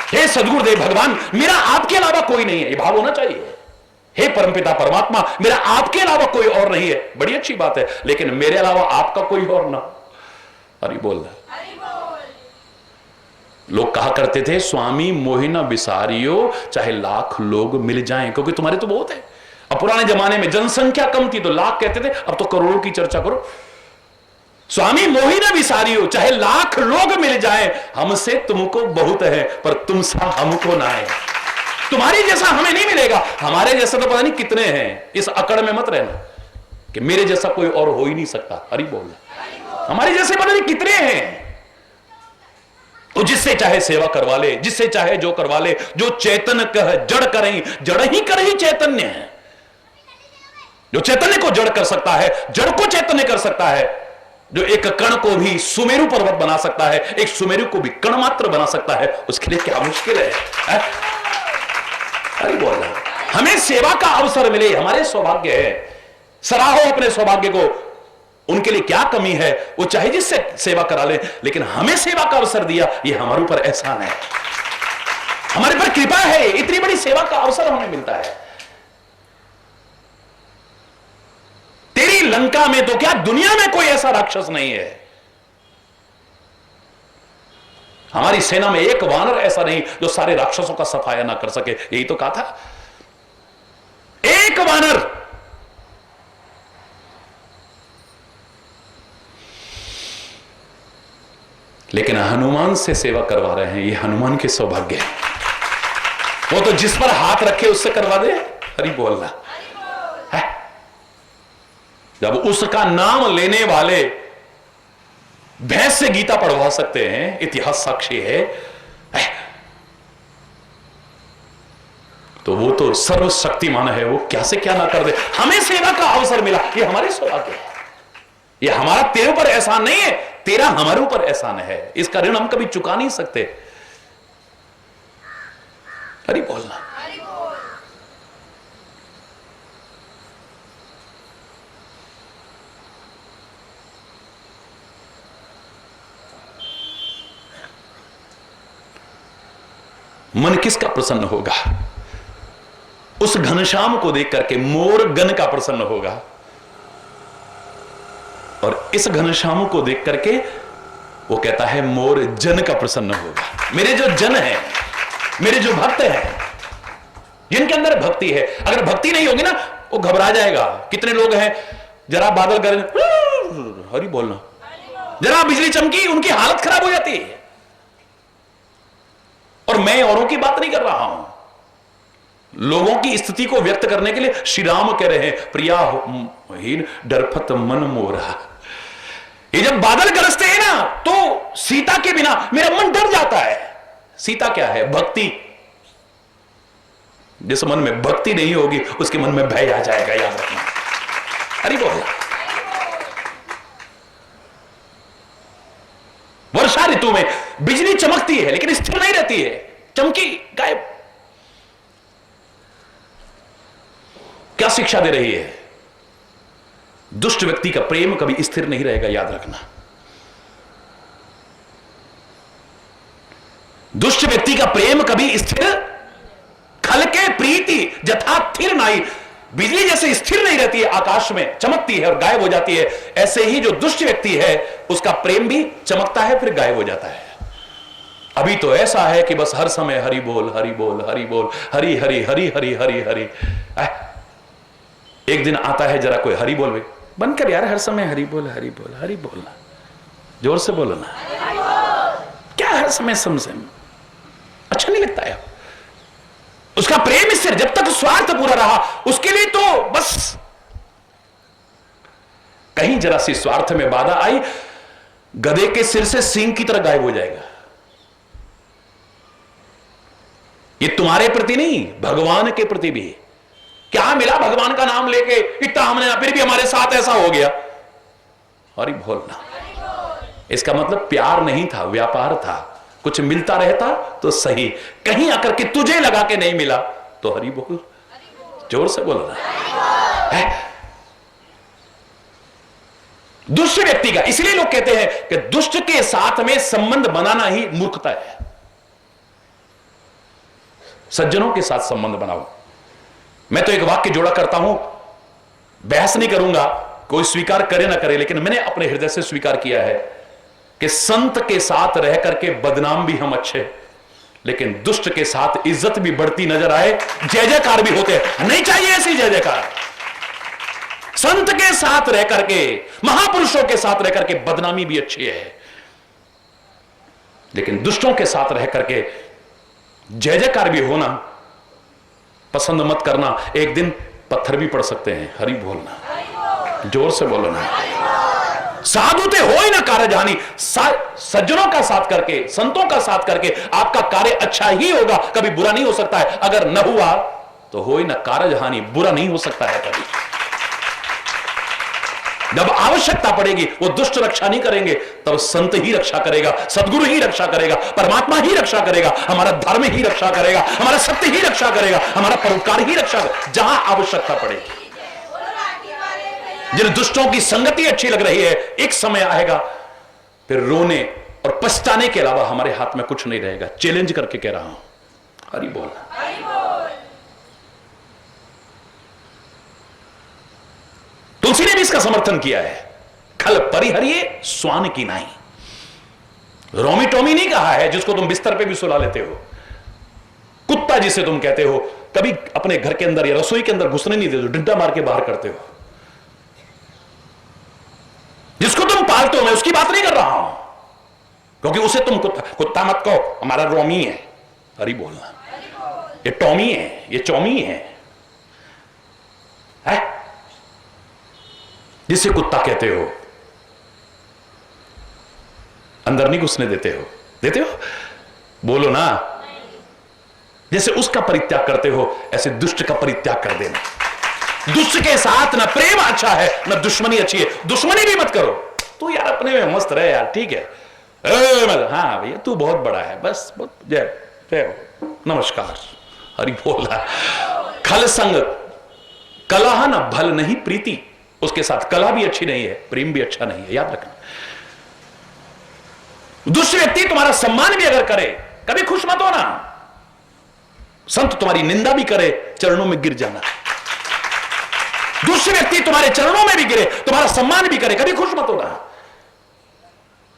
हे सदगुरुदेव भगवान, मेरा आपके अलावा कोई नहीं है, ये भाव होना चाहिए। हे परमपिता परमात्मा, मेरा आपके अलावा कोई और नहीं है, बड़ी अच्छी बात है, लेकिन मेरे अलावा आपका कोई और ना। अरे बोल, लोग कहा करते थे, स्वामी मोहिना बिसारियो, चाहे लाख लोग मिल जाएं, क्योंकि तुम्हारे तो बहुत है। अब पुराने जमाने में जनसंख्या कम थी तो लाख कहते थे, अब तो करोड़ों की चर्चा करो। स्वामी मोहिना बिसारियो, चाहे लाख लोग मिल जाएं, हमसे तुमको बहुत है, पर तुमसा हमको ना है। तुम्हारी जैसा हमें नहीं मिलेगा, हमारे जैसा तो पता नहीं कितने हैं। इस अकड़ में मत रहना कि मेरे जैसा कोई और हो ही नहीं सकता। अरे बोल, हमारे जैसे पता नहीं कितने हैं। तो जिससे चाहे सेवा करवा ले, जिससे चाहे जो करवा ले, जो चेतन कह जड़ करें, जड़ ही कर ही चैतन्य है। जो चैतन्य को जड़ कर सकता है, जड़ को चैतन्य कर सकता है, जो एक कण को भी सुमेरु पर्वत बना सकता है, एक सुमेरु को भी कण मात्र बना सकता है, उसके लिए क्या मुश्किल है? अरे बोल रहा, हमें सेवा का अवसर मिले, हमारे सौभाग्य है। सराहो अपने सौभाग्य को, उनके लिए क्या कमी है, वो चाहे जिससे सेवा करा ले, लेकिन हमें सेवा का अवसर दिया, ये हमारे ऊपर एहसान है, हमारे पर कृपा है। इतनी बड़ी सेवा का अवसर हमें मिलता है। लंका में तो क्या दुनिया में कोई ऐसा राक्षस नहीं है। हमारी सेना में एक वानर ऐसा नहीं जो सारे राक्षसों का सफाया ना कर सके। यही तो कहा था, एक वानर। लेकिन हनुमान से सेवा करवा रहे हैं, ये हनुमान के सौभाग्य है। वो तो जिस पर हाथ रखे उससे करवा दे, हरि बोलना है। जब उसका नाम लेने वाले भैंस से गीता पढ़वा सकते हैं, इतिहास साक्षी है, तो वो तो सर्वशक्तिमान है, वो क्या से क्या ना कर दे। हमें सेवा का अवसर मिला, ये हमारे सौभाग्य है। ये हमारा तेरे ऊपर एहसान नहीं है, तेरा हमारे ऊपर एहसान है। इसका ऋण हम कभी चुका नहीं सकते। हरि बोलना। मन किसका प्रसन्न होगा? उस घनश्याम को देख करके मोर गण का प्रसन्न होगा, और इस घनश्याम को देख करके वो कहता है मोर जन का प्रसन्न होगा। मेरे जो जन है, मेरे जो भक्त हैं, जिनके अंदर भक्ति है, अगर भक्ति नहीं होगी ना वो घबरा जाएगा। कितने लोग हैं, जरा बादल करें हरि बोलना, जरा बिजली चमकी उनकी हालत खराब हो जाती है। और मैं औरों की बात नहीं कर रहा हूं, लोगों की स्थिति को व्यक्त करने के लिए श्री राम कह रहे हैं प्रिया हीन डरफत मन मोरा। ये जब बादल गरजते हैं ना तो सीता के बिना मेरा मन डर जाता है। सीता क्या है? भक्ति। जिस मन में भक्ति नहीं होगी उसके मन में भय आ जाएगा, याद रखना। अरे बोल। वर्षा ऋतु में बिजली चमकती है लेकिन स्थिर नहीं रहती है, चमकी गायब। क्या शिक्षा दे रही है? दुष्ट व्यक्ति का प्रेम कभी स्थिर नहीं रहेगा, याद रखना। दुष्ट व्यक्ति का प्रेम कभी स्थिर, खल के प्रीति जथा थिर नाई। बिजली जैसे स्थिर नहीं रहती है, आकाश में चमकती है और गायब हो जाती है, ऐसे ही जो दुष्ट व्यक्ति है उसका प्रेम भी चमकता है फिर गायब हो जाता है। अभी तो ऐसा है कि बस हर समय हरि बोल हरि बोल हरि बोल, हरि हरि हरि हरि हरि हरि। एक दिन आता है जरा कोई हरि बोल बंद कर यार, हर समय हरि बोल हरि बोल हरि बोलना, जोर से बोलो ना। क्या हर समय समझे, अच्छा नहीं लगता है। उसका प्रेम स्थिर, जब तक स्वार्थ पूरा रहा उसके लिए तो बस, कहीं जरा सी स्वार्थ में बाधा आई, गधे के सिर से सींग की तरह गायब हो जाएगा। ये तुम्हारे प्रति नहीं, भगवान के प्रति भी। क्या मिला भगवान का नाम लेके, इतना हमने, फिर भी हमारे साथ ऐसा हो गया। हरि बोलना। इसका मतलब प्यार नहीं था, व्यापार था। कुछ मिलता रहता तो सही, कहीं आकर के तुझे लगा के नहीं मिला तो हरि बोल, जोर से बोलना है। दुष्ट व्यक्ति का, इसलिए लोग कहते हैं कि दुष्ट के साथ में संबंध बनाना ही मूर्खता है। सज्जनों के साथ संबंध बनाओ। मैं तो एक वाक्य जोड़ा करता हूं, बहस नहीं करूंगा, कोई स्वीकार करे ना करे, लेकिन मैंने अपने हृदय से स्वीकार किया है कि संत के साथ रह करके बदनाम भी हम अच्छे, लेकिन दुष्ट के साथ इज्जत भी बढ़ती नजर आए, जय जयकार भी होते हैं। नहीं चाहिए ऐसी जय जयकार। संत के साथ रह करके, महापुरुषों के साथ रह करके बदनामी भी अच्छी है, लेकिन दुष्टों के साथ रह करके जय जयकार भी होना पसंद मत करना। एक दिन पत्थर भी पड़ सकते हैं। हरि बोलना, जोर से बोलो ना। साधु ते हो ही ना कार्य जानी। सज्जनों का साथ करके, संतों का साथ करके आपका कार्य अच्छा ही होगा, कभी बुरा नहीं हो सकता है। अगर न हुआ तो हो ही ना कार्य हानि, बुरा नहीं हो सकता है कभी। जब आवश्यकता पड़ेगी वो दुष्ट रक्षा नहीं करेंगे, तब संत ही रक्षा करेगा, सदगुरु ही रक्षा करेगा, परमात्मा ही रक्षा करेगा, हमारा धर्म ही रक्षा करेगा, हमारा सत्य ही रक्षा करेगा, हमारा परोपकार ही रक्षा करेगा, जहां आवश्यकता पड़ेगी। जिन दुष्टों की संगति अच्छी लग रही है, एक समय आएगा फिर रोने और पछताने के अलावा हमारे हाथ में कुछ नहीं रहेगा। चैलेंज करके कह रहा हूं, हरि बोल। उसी ने भी इसका समर्थन किया है। खल परिहरिये स्वान की नाई। रोमी टोमी नहीं कहा है जिसको तुम बिस्तर पे भी सुला लेते हो। कुत्ता जिसे तुम कहते हो, कभी अपने घर के अंदर या रसोई के अंदर घुसने नहीं देते, डंडा मार के बाहर करते हो। जिसको तुम पालते हो, मैं उसकी बात नहीं कर रहा हूं, क्योंकि उसे तुम कुत्ता मत कहो, हमारा रोमी है। अरे बोलना, ये टॉमी है, ये चौमी है? जिसे कुत्ता कहते हो, अंदर नहीं घुसने देते हो? देते हो? बोलो ना। जैसे उसका परित्याग करते हो, ऐसे दुष्ट का परित्याग कर देना। दुष्ट के साथ ना प्रेम अच्छा है ना दुश्मनी अच्छी है। दुश्मनी भी मत करो। तू यार अपने में मस्त रहे यार, ठीक है। हाँ भैया तू बहुत बड़ा है, बस जय जय नमस्कार, हरि बोला। खल संग कलह न भल नहीं प्रीति। उसके साथ कला भी अच्छी नहीं है, प्रेम भी अच्छा नहीं है, याद रखना। दुष्ट व्यक्ति तुम्हारा सम्मान भी अगर करे, कभी खुश मत होना। संत तुम्हारी निंदा भी करे, चरणों में गिर जाना। दुष्ट व्यक्ति तुम्हारे चरणों में भी गिरे, तुम्हारा सम्मान भी करे, कभी खुश मत होना।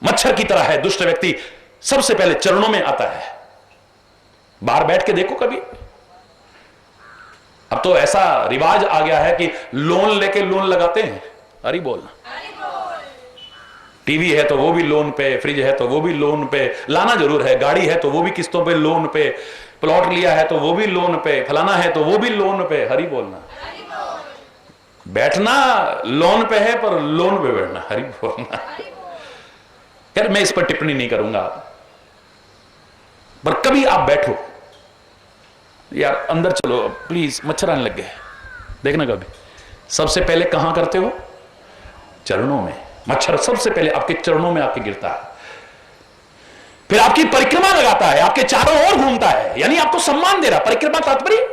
मच्छर की तरह है दुष्ट व्यक्ति, सबसे पहले चरणों में आता है। बाहर बैठ के देखो कभी। अब तो ऐसा रिवाज आ गया है कि लोन लेके लोन लगाते हैं। अरे बोलना। टीवी है तो वो भी लोन पे, फ्रिज है तो वो भी लोन पे, लाना जरूर है, गाड़ी है तो वो भी किस्तों पे लोन पे, प्लॉट लिया है तो वो भी लोन पे, फलाना है तो वो भी लोन पे। हरी बोलना। बैठना लोन पे है पर लोन पे बैठना। हरी बोलना। यार मैं इस पर टिप्पणी नहीं करूंगा, पर कभी आप बैठो यार, अंदर चलो प्लीज, मच्छर आने लग गए, देखना कभी। सबसे पहले कहां करते हो? चरणों में। मच्छर सबसे पहले आपके चरणों में आके गिरता है, फिर आपकी परिक्रमा लगाता है, आपके चारों ओर घूमता है, यानी आपको सम्मान दे रहा। परिक्रमा तात्पर्य,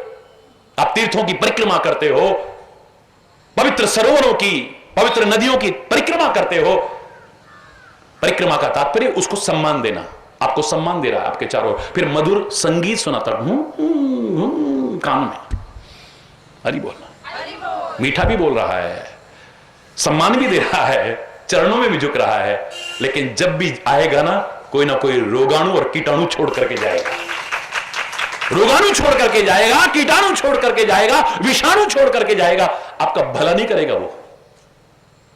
आप तीर्थों की परिक्रमा करते हो, पवित्र सरोवरों की, पवित्र नदियों की परिक्रमा करते हो। परिक्रमा का तात्पर्य उसको सम्मान देना, आपको सम्मान दे रहा है आपके चारों ओर। फिर मधुर संगीत सुनाता कान में। हरि बोलना। मीठा भी बोल रहा है, सम्मान भी दे रहा है, चरणों में भी झुक रहा है, लेकिन जब भी आएगा ना कोई रोगाणु और कीटाणु छोड़ करके जाएगा। रोगाणु छोड़ करके जाएगा, कीटाणु छोड़ करके जाएगा, विषाणु छोड़ करके जाएगा। आपका भला नहीं करेगा वो।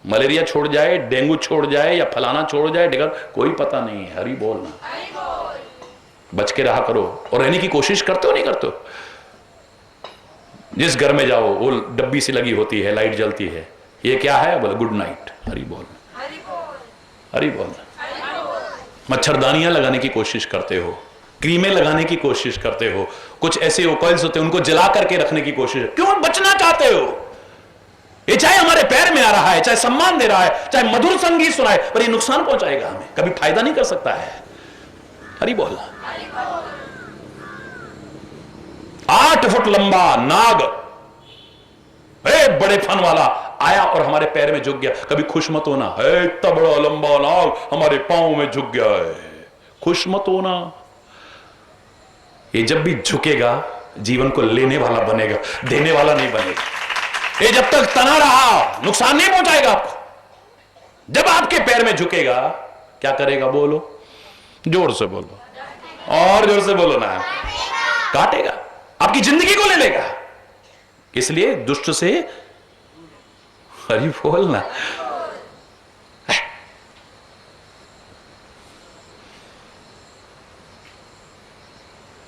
मलेरिया छोड़ जाए, डेंगू छोड़ जाए या फलाना छोड़ जाए, डिगर कोई पता नहीं है। हरि बोलना। बच के रहा करो। और रहने की कोशिश करते हो नहीं करते हो? जिस घर में जाओ वो डब्बी सी लगी होती है, लाइट जलती है, ये क्या है? बोले गुड नाइट। हरि बोलना। हरि बोलना। मच्छरदानियां लगाने की कोशिश करते हो, क्रीमें लगाने की कोशिश करते हो, कुछ ऐसे ऑयल्स होते हैं उनको जला करके रखने की कोशिश। क्यों बचना चाहते हो? ये चाहे हमारे पैर में आ रहा है, चाहे सम्मान दे रहा है, चाहे मधुर संगीत सुनाए, पर ये नुकसान पहुंचाएगा हमें, कभी फायदा नहीं कर सकता है। हरि बोलना। 8 फुट लंबा नाग, बड़े फन वाला आया और हमारे पैर में झुक गया, कभी खुश मत होना। है इतना बड़ा लंबा नाग हमारे पांव में झुक गया है, खुश मत होना। ये जब भी झुकेगा जीवन को लेने वाला बनेगा, देने वाला नहीं बनेगा। ये जब तक तना रहा नुकसान नहीं पहुंचाएगा आपको। जब आपके पैर में झुकेगा क्या करेगा? बोलो, जोर से बोलो, और जोर से बोलो ना। काटेगा, आपकी जिंदगी को ले लेगा। इसलिए दुष्ट से हरि बोलना।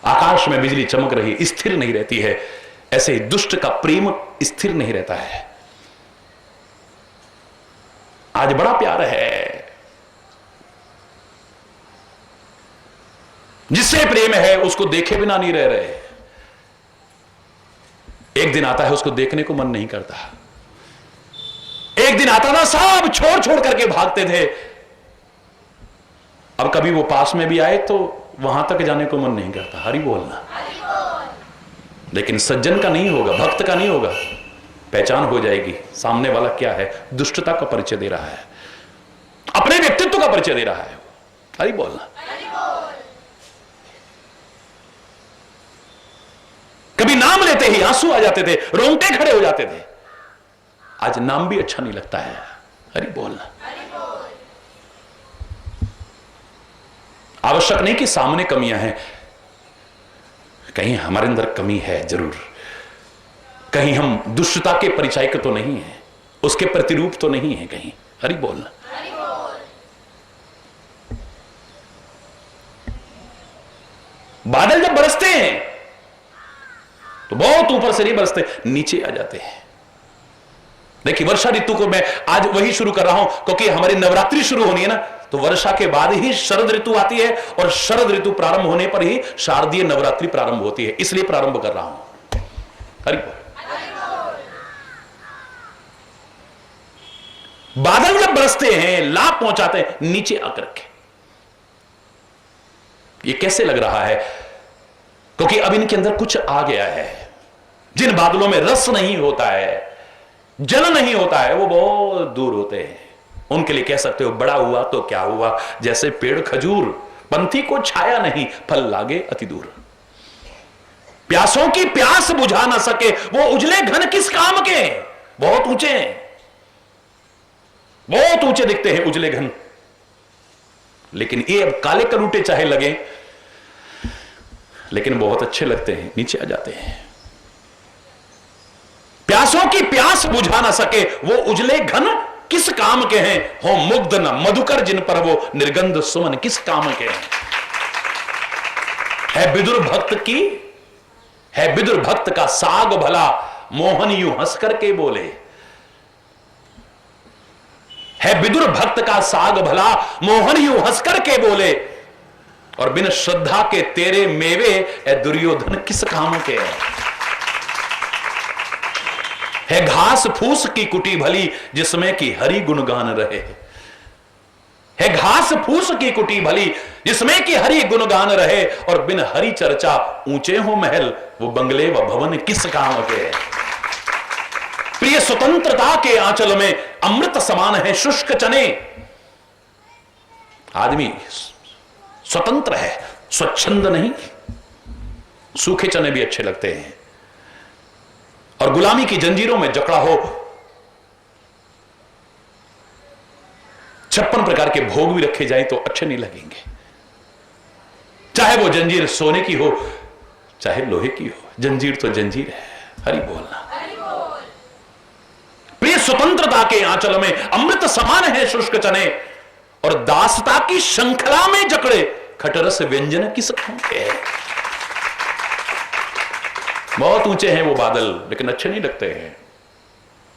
आकाश में बिजली चमक रही, स्थिर नहीं रहती है, ऐसे ही दुष्ट का प्रेम स्थिर नहीं रहता है। आज बड़ा प्यार है, जिससे प्रेम है उसको देखे बिना नहीं रह रहे। एक दिन आता है उसको देखने को मन नहीं करता। एक दिन आता ना सब छोड़ छोड़ करके भागते थे, अब कभी वो पास में भी आए तो वहां तक जाने को मन नहीं करता। हरि बोलना। लेकिन सज्जन का नहीं होगा, भक्त का नहीं होगा। पहचान हो जाएगी सामने वाला क्या है। दुष्टता का परिचय दे रहा है, अपने व्यक्तित्व का परिचय दे रहा है। हरि बोलना। कभी नाम लेते ही आंसू आ जाते थे, रोंगटे खड़े हो जाते थे। आज नाम भी अच्छा नहीं लगता है। हरि बोल। आवश्यक नहीं कि सामने कमियां हैं, कहीं हमारे अंदर कमी है जरूर, कहीं हम दुष्टता के परिचायक तो नहीं है, उसके प्रतिरूप तो नहीं है कहीं। हरि बोल। बादल जब बरसते हैं तो बहुत ऊपर से नहीं बरसते, नीचे आ जाते हैं। देखिए वर्षा ऋतु को मैं आज वही शुरू कर रहा हूं क्योंकि हमारी नवरात्रि शुरू होनी है ना, तो वर्षा के बाद ही शरद ऋतु आती है और शरद ऋतु प्रारंभ होने पर ही शारदीय नवरात्रि प्रारंभ होती है, इसलिए प्रारंभ कर रहा हूं। हरि बोल। बादल जब बरसते हैं, लाभ पहुंचाते हैं, नीचे आकर के ये कैसे लग रहा है? क्योंकि अब इनके अंदर कुछ आ गया है। जिन बादलों में रस नहीं होता है, जल नहीं होता है, वो बहुत दूर होते हैं। उनके लिए कह सकते हो बड़ा हुआ तो क्या हुआ, जैसे पेड़ खजूर, पंथी को छाया नहीं, फल लागे अति दूर। प्यासों की प्यास बुझा ना सके, वो उजले घन किस काम के। बहुत ऊंचे हैं, बहुत ऊंचे दिखते हैं उजले घन, लेकिन ये अब काले कलूटे चाहे लगे, लेकिन बहुत अच्छे लगते हैं, नीचे आ जाते हैं। प्यासों की प्यास बुझा ना सके, वो उजले घन किस काम के हैं। हो मुग्ध न मधुकर जिन पर वो निर्गंध सुमन किस काम के हैं। है विदुर भक्त की, है विदुर भक्त का साग भला, मोहन यूं हंस करके बोले। है विदुर भक्त का साग भला, मोहन यूं हंस करके बोले। और बिन श्रद्धा के तेरे मेवे, ए दुर्योधन किस काम के है घास फूस की कुटी भली, जिसमें कि हरि गुणगान रहे। है घास फूस की कुटी भली, जिसमें कि हरि गुणगान रहे। और बिन हरि चर्चा ऊंचे हो महल, वो बंगले व भवन किस काम के है। प्रिय स्वतंत्रता के आंचल में अमृत समान है शुष्क चने। आदमी स्वतंत्र है, स्वच्छंद नहीं। सूखे चने भी अच्छे लगते हैं, और गुलामी की जंजीरों में जकड़ा हो, 56 प्रकार के भोग भी रखे जाए तो अच्छे नहीं लगेंगे। चाहे वो जंजीर सोने की हो, चाहे लोहे की हो, जंजीर तो जंजीर है। हरि बोलना। प्रिय स्वतंत्रता के आंचल में अमृत समान है शुष्क चने, और दासता की श्रृंखला में जकड़े खटरस व्यंजन किस काम के है। बहुत ऊंचे हैं वो बादल, लेकिन अच्छे नहीं लगते हैं।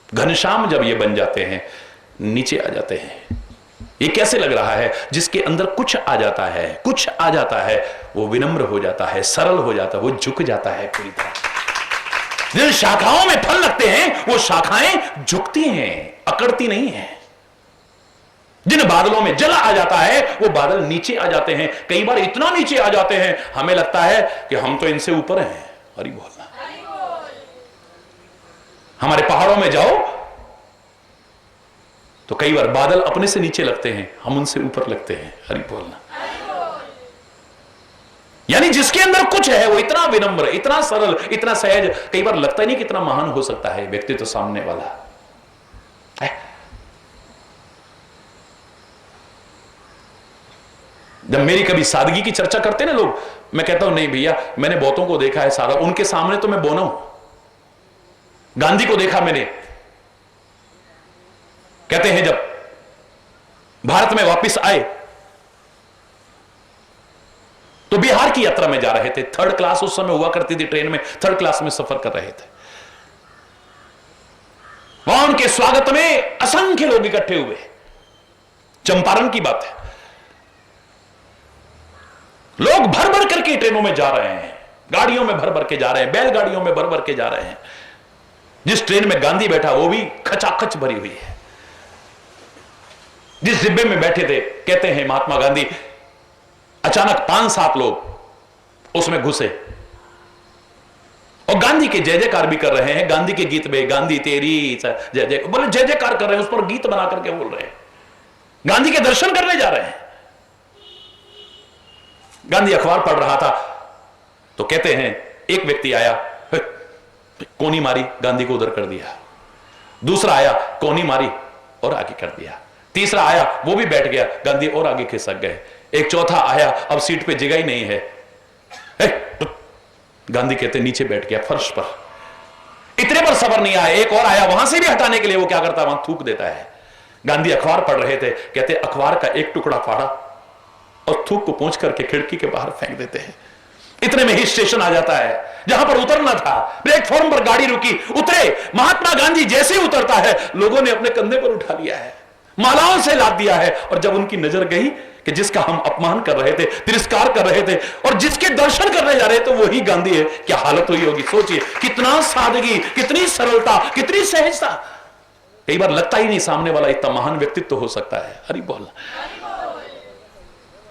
घनश्याम जब ये बन जाते हैं, नीचे आ जाते हैं। ये कैसे लग रहा है? जिसके अंदर कुछ आ जाता है, कुछ आ जाता है, वो विनम्र हो जाता है, सरल हो जाता है, वो झुक जाता है पूरी तरह। जिन शाखाओं में फल लगते हैं, वो शाखाएं झुकती हैं, अकड़ती नहीं है। जिन बादलों में जल आ जाता है, वो बादल नीचे आ जाते हैं। कई बार इतना नीचे आ जाते हैं, हमें लगता है कि हम तो इनसे ऊपर हैं। हरि बोलना। हमारे पहाड़ों में जाओ तो कई बार बादल अपने से नीचे लगते हैं, हम उनसे ऊपर लगते हैं। हरि बोलना। यानी जिसके अंदर कुछ है, वो इतना विनम्र, इतना सरल, इतना सहज, कई बार लगता ही नहीं कितना महान हो सकता है व्यक्ति तो सामने वाला है। जब मेरी कभी सादगी की चर्चा करते ना लोग, मैं कहता हूं नहीं भैया, मैंने बहुतों को देखा है सादा, उनके सामने तो मैं बोना हूं। गांधी को देखा मैंने, कहते हैं जब भारत में वापस आए तो बिहार की यात्रा में जा रहे थे। 3rd क्लास उस समय हुआ करती थी, ट्रेन में 3rd क्लास में सफर कर रहे थे। वहां उनके स्वागत में असंख्य लोग इकट्ठे हुए। चंपारण की बात है, लोग भर भर करके ट्रेनों में जा रहे हैं, गाड़ियों में भर भर के जा रहे हैं, बैलगाड़ियों में भर भर के जा रहे हैं। जिस ट्रेन में गांधी बैठा वो भी खचाखच भरी हुई है। जिस डिब्बे में बैठे थे, कहते हैं महात्मा गांधी, अचानक 5-7 लोग उसमें घुसे और गांधी के जय जयकार भी कर रहे हैं। गांधी के गीत में गांधी तेरी जय जय बोले, जय जयकार कर रहे हैं, उस पर गीत बना करके बोल रहे हैं। गांधी के दर्शन करने जा रहे हैं। गांधी अखबार पढ़ रहा था तो कहते हैं एक व्यक्ति आया, कोनी मारी, गांधी को उधर कर दिया। दूसरा आया, कोनी मारी और आगे कर दिया। तीसरा आया, वो भी बैठ गया, गांधी और आगे खिसक गए। एक चौथा आया, अब सीट पे जगह ही नहीं है, गांधी कहते नीचे बैठ गया फर्श पर। इतने पर सबर नहीं आया, एक और आया, वहां से भी हटाने के लिए वो क्या करता है, वहां थूक देता है। गांधी अखबार पढ़ रहे थे, कहते अखबार का एक टुकड़ा फाड़ा और थूक को पहुंच करके खिड़की के बाहर फेंक देते हैं। इतने में ही स्टेशन आ जाता है जहां पर उतरना था। प्लेटफॉर्म पर गाड़ी रुकी, उतरे। महात्मा गांधी जैसे ही उतरता है, लोगों ने अपने कंधे पर उठा लिया है, मालाओं से लाद दिया है। और जब उनकी नजर गई कि जिसका हम अपमान कर रहे थे, तिरस्कार कर रहे थे और जिसके दर्शन करने जा रहे थे, तो वही गांधी है, क्या हालत हुई होगी। सोचिए कितना सादगी, कितनी सरलता, कितनी सहजता। कई बार लगता ही नहीं सामने वाला इतना महान व्यक्तित्व तो हो सकता है। हरि बोल।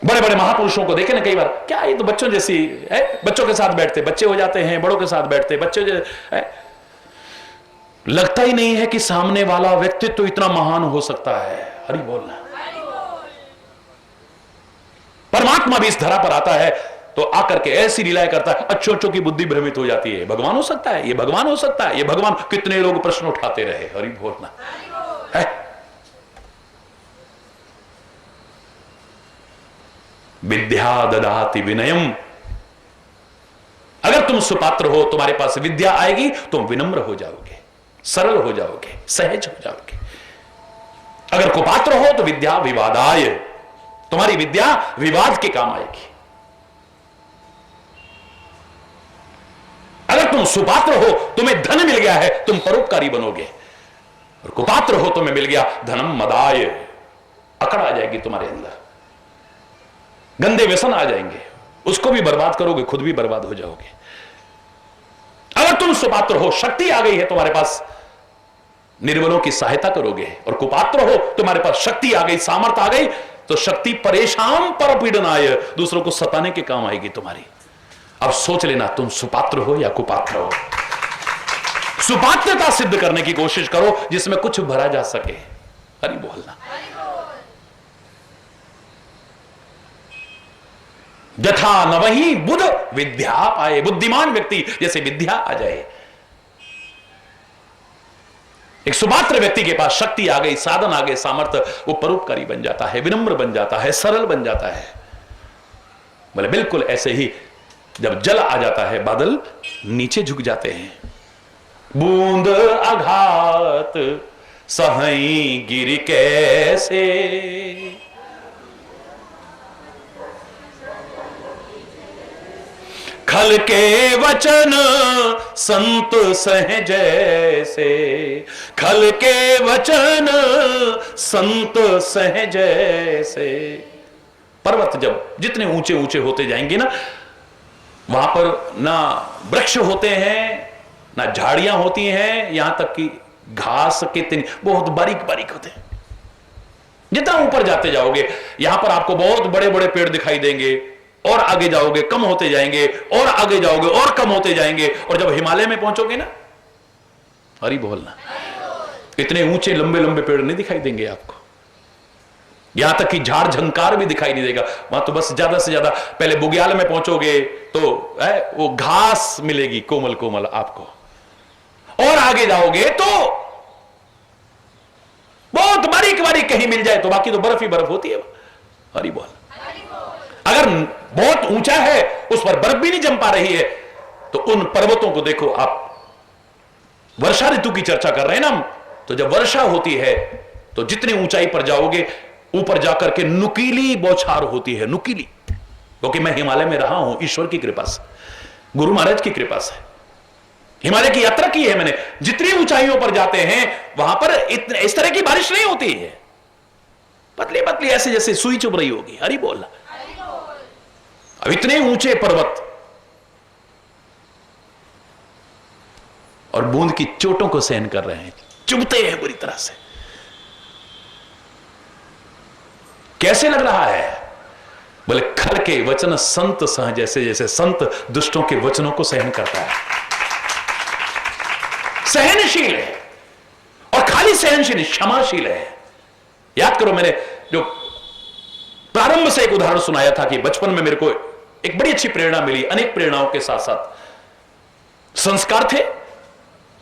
बड़े बड़े महापुरुषों को देखे ना, कई बार क्या ये तो बच्चों जैसी है, बच्चों के साथ बैठते, बच्चे हो जाते हैं, बड़ों के साथ बैठते, बच्चे लगता ही नहीं है कि सामने वाला व्यक्तित्व तो इतना महान हो सकता है। हरि बोलना। परमात्मा भी इस धरा पर आता है तो आकर के ऐसी लीलाएं करता है, अच्छों की बुद्धि भ्रमित हो जाती है। भगवान हो सकता है, ये भगवान हो सकता है, ये भगवान। कितने लोग प्रश्न उठाते रहे। हरि बोलना है। विद्या ददाति विनयम। अगर तुम सुपात्र हो, तुम्हारे पास विद्या आएगी, तुम विनम्र हो जाओगे, सरल हो जाओगे, सहज हो जाओगे। अगर कुपात्र हो तो विद्या विवादाय, तुम्हारी विद्या विवाद के काम आएगी। अगर तुम सुपात्र हो, तुम्हें धन मिल गया है, तुम परोपकारी बनोगे। और कुपात्र हो, तुम्हें मिल गया धनम मदाय, अकड़ आ जाएगी तुम्हारे अंदर, गंदे व्यसन आ जाएंगे, उसको भी बर्बाद करोगे, खुद भी बर्बाद हो जाओगे। अगर तुम सुपात्र हो, शक्ति आ गई है तुम्हारे पास, निर्बलों की सहायता करोगे। और कुपात्र हो, तुम्हारे पास शक्ति आ गई, सामर्थ्य आ गई, तो शक्ति परेशान पर पीड़नाय, दूसरों को सताने के काम आएगी तुम्हारी। अब सोच लेना, तुम सुपात्र हो या कुपात्र हो। सुपात्रता सिद्ध करने की कोशिश करो जिसमें कुछ भरा जा सके। हरि बोलना। यथा न वही बुध विद्या पाए, बुद्धिमान व्यक्ति जैसे विद्या आ जाए। एक सुपात्र व्यक्ति के पास शक्ति आ गई, साधन आ गए, सामर्थ्य, वो परोपकारी बन जाता है, विनम्र बन जाता है, सरल बन जाता है। बोले बिल्कुल ऐसे ही जब जल आ जाता है, बादल नीचे झुक जाते हैं। बूंद आघात सहई गिर कैसे, खल के वचन संत सह जैसे, खल के वचन संत सह जैसे। पर्वत जब जितने ऊंचे ऊंचे होते जाएंगे ना, वहां पर ना वृक्ष होते हैं, ना झाड़ियां होती हैं, यहां तक कि घास के तिन बहुत बारीक बारीक होते हैं। जितना ऊपर जाते जाओगे, यहां पर आपको बहुत बड़े बड़े पेड़ दिखाई देंगे, और आगे जाओगे कम होते जाएंगे, और आगे जाओगे और कम होते जाएंगे। और जब हिमालय में पहुंचोगे ना, हरि बोलना, इतने ऊंचे लंबे लंबे पेड़ नहीं दिखाई देंगे आपको, यहां तक कि झाड़ झंकार भी दिखाई नहीं देगा। वहां तो बस ज्यादा से ज्यादा, पहले बुग्याल में पहुंचोगे तो वो घास मिलेगी कोमल कोमल आपको, और आगे जाओगे तो बहुत बारीक बारीक कहीं मिल जाए, तो बाकी तो बर्फ ही बर्फ होती है। हरि बोल। अगर बहुत ऊंचा है, उस पर बर्फ भी नहीं जम पा रही है, तो उन पर्वतों को देखो आप। वर्षा ऋतु की चर्चा कर रहे हैं ना हम, तो जब वर्षा होती है तो जितनी ऊंचाई पर जाओगे, ऊपर जाकर के नुकीली बौछार होती है, नुकीली। क्योंकि मैं हिमालय में रहा हूं, ईश्वर की कृपा से, गुरु महाराज की कृपा से हिमालय की यात्रा की है मैंने। जितनी ऊंचाइयों पर जाते हैं वहां पर इस तरह की बारिश नहीं होती है, पतली पतली ऐसे जैसे सुई चुभ रही होगी। हरि बोलना। अब इतने ऊंचे पर्वत और बूंद की चोटों को सहन कर रहे हैं, चुभते हैं बुरी तरह से। कैसे लग रहा है? बोले खल के वचन संत सह जैसे, जैसे संत दुष्टों के वचनों को सहन करता है, सहनशील है। और खाली सहनशील, क्षमाशील है। याद करो, मैंने जो प्रारंभ से एक उदाहरण सुनाया था कि बचपन में मेरे को एक बड़ी अच्छी प्रेरणा मिली, अनेक प्रेरणाओं के साथ साथ संस्कार थे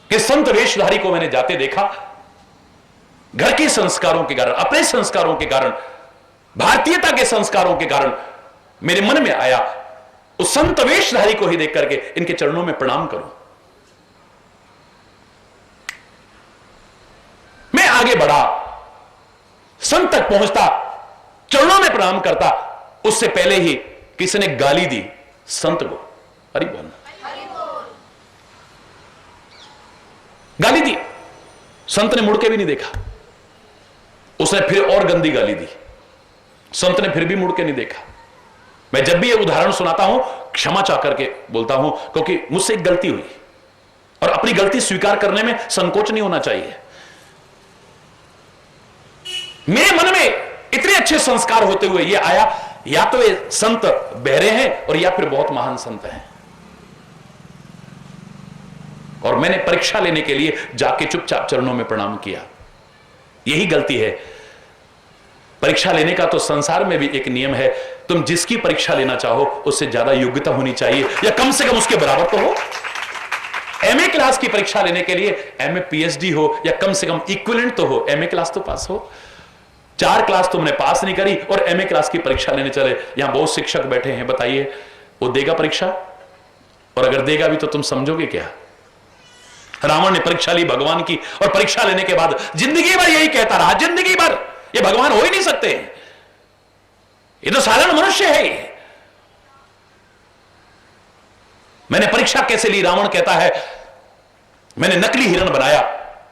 कि संत वेशधारी को मैंने जाते देखा घर के संस्कारों के कारण, अपने संस्कारों के कारण, भारतीयता के संस्कारों के कारण मेरे मन में आया उस संत वेशधारी को ही देख करके इनके चरणों में प्रणाम करूं। मैं आगे बढ़ा, संत तक पहुंचता, चरणों में प्रणाम करता, उससे पहले ही किसी ने गाली दी संत को। हरि बोल। गाली दी, संत ने मुड़ के भी नहीं देखा। उसने फिर और गंदी गाली दी, संत ने फिर भी मुड़ के नहीं देखा। मैं जब भी ये उदाहरण सुनाता हूं क्षमा चाह करके बोलता हूं, क्योंकि मुझसे एक गलती हुई और अपनी गलती स्वीकार करने में संकोच नहीं होना चाहिए। मेरे मन में इतने अच्छे संस्कार होते हुए ये आया, या तो ये संत बहरे हैं और या फिर बहुत महान संत हैं। और मैंने परीक्षा लेने के लिए जाके चुपचाप चरणों में प्रणाम किया। यही गलती है। परीक्षा लेने का तो संसार में भी एक नियम है, तुम जिसकी परीक्षा लेना चाहो उससे ज्यादा योग्यता होनी चाहिए, या कम से कम उसके बराबर तो हो। एमए क्लास की परीक्षा लेने के लिए एमए पीएचडी हो, या कम से कम इक्विवेलेंट तो हो, एमए क्लास तो पास हो। 4 क्लास तुमने पास नहीं करी और एमए क्लास की परीक्षा लेने चले। यहां बहुत शिक्षक बैठे हैं, बताइए वो देगा परीक्षा? और अगर देगा भी तो तुम समझोगे क्या? रावण ने परीक्षा ली भगवान की, और परीक्षा लेने के बाद जिंदगी भर यही कहता रहा, जिंदगी भर ये भगवान हो ही नहीं सकते, ये तो साधारण मनुष्य है। मैंने परीक्षा कैसे ली? रावण कहता है मैंने नकली हिरण बनाया।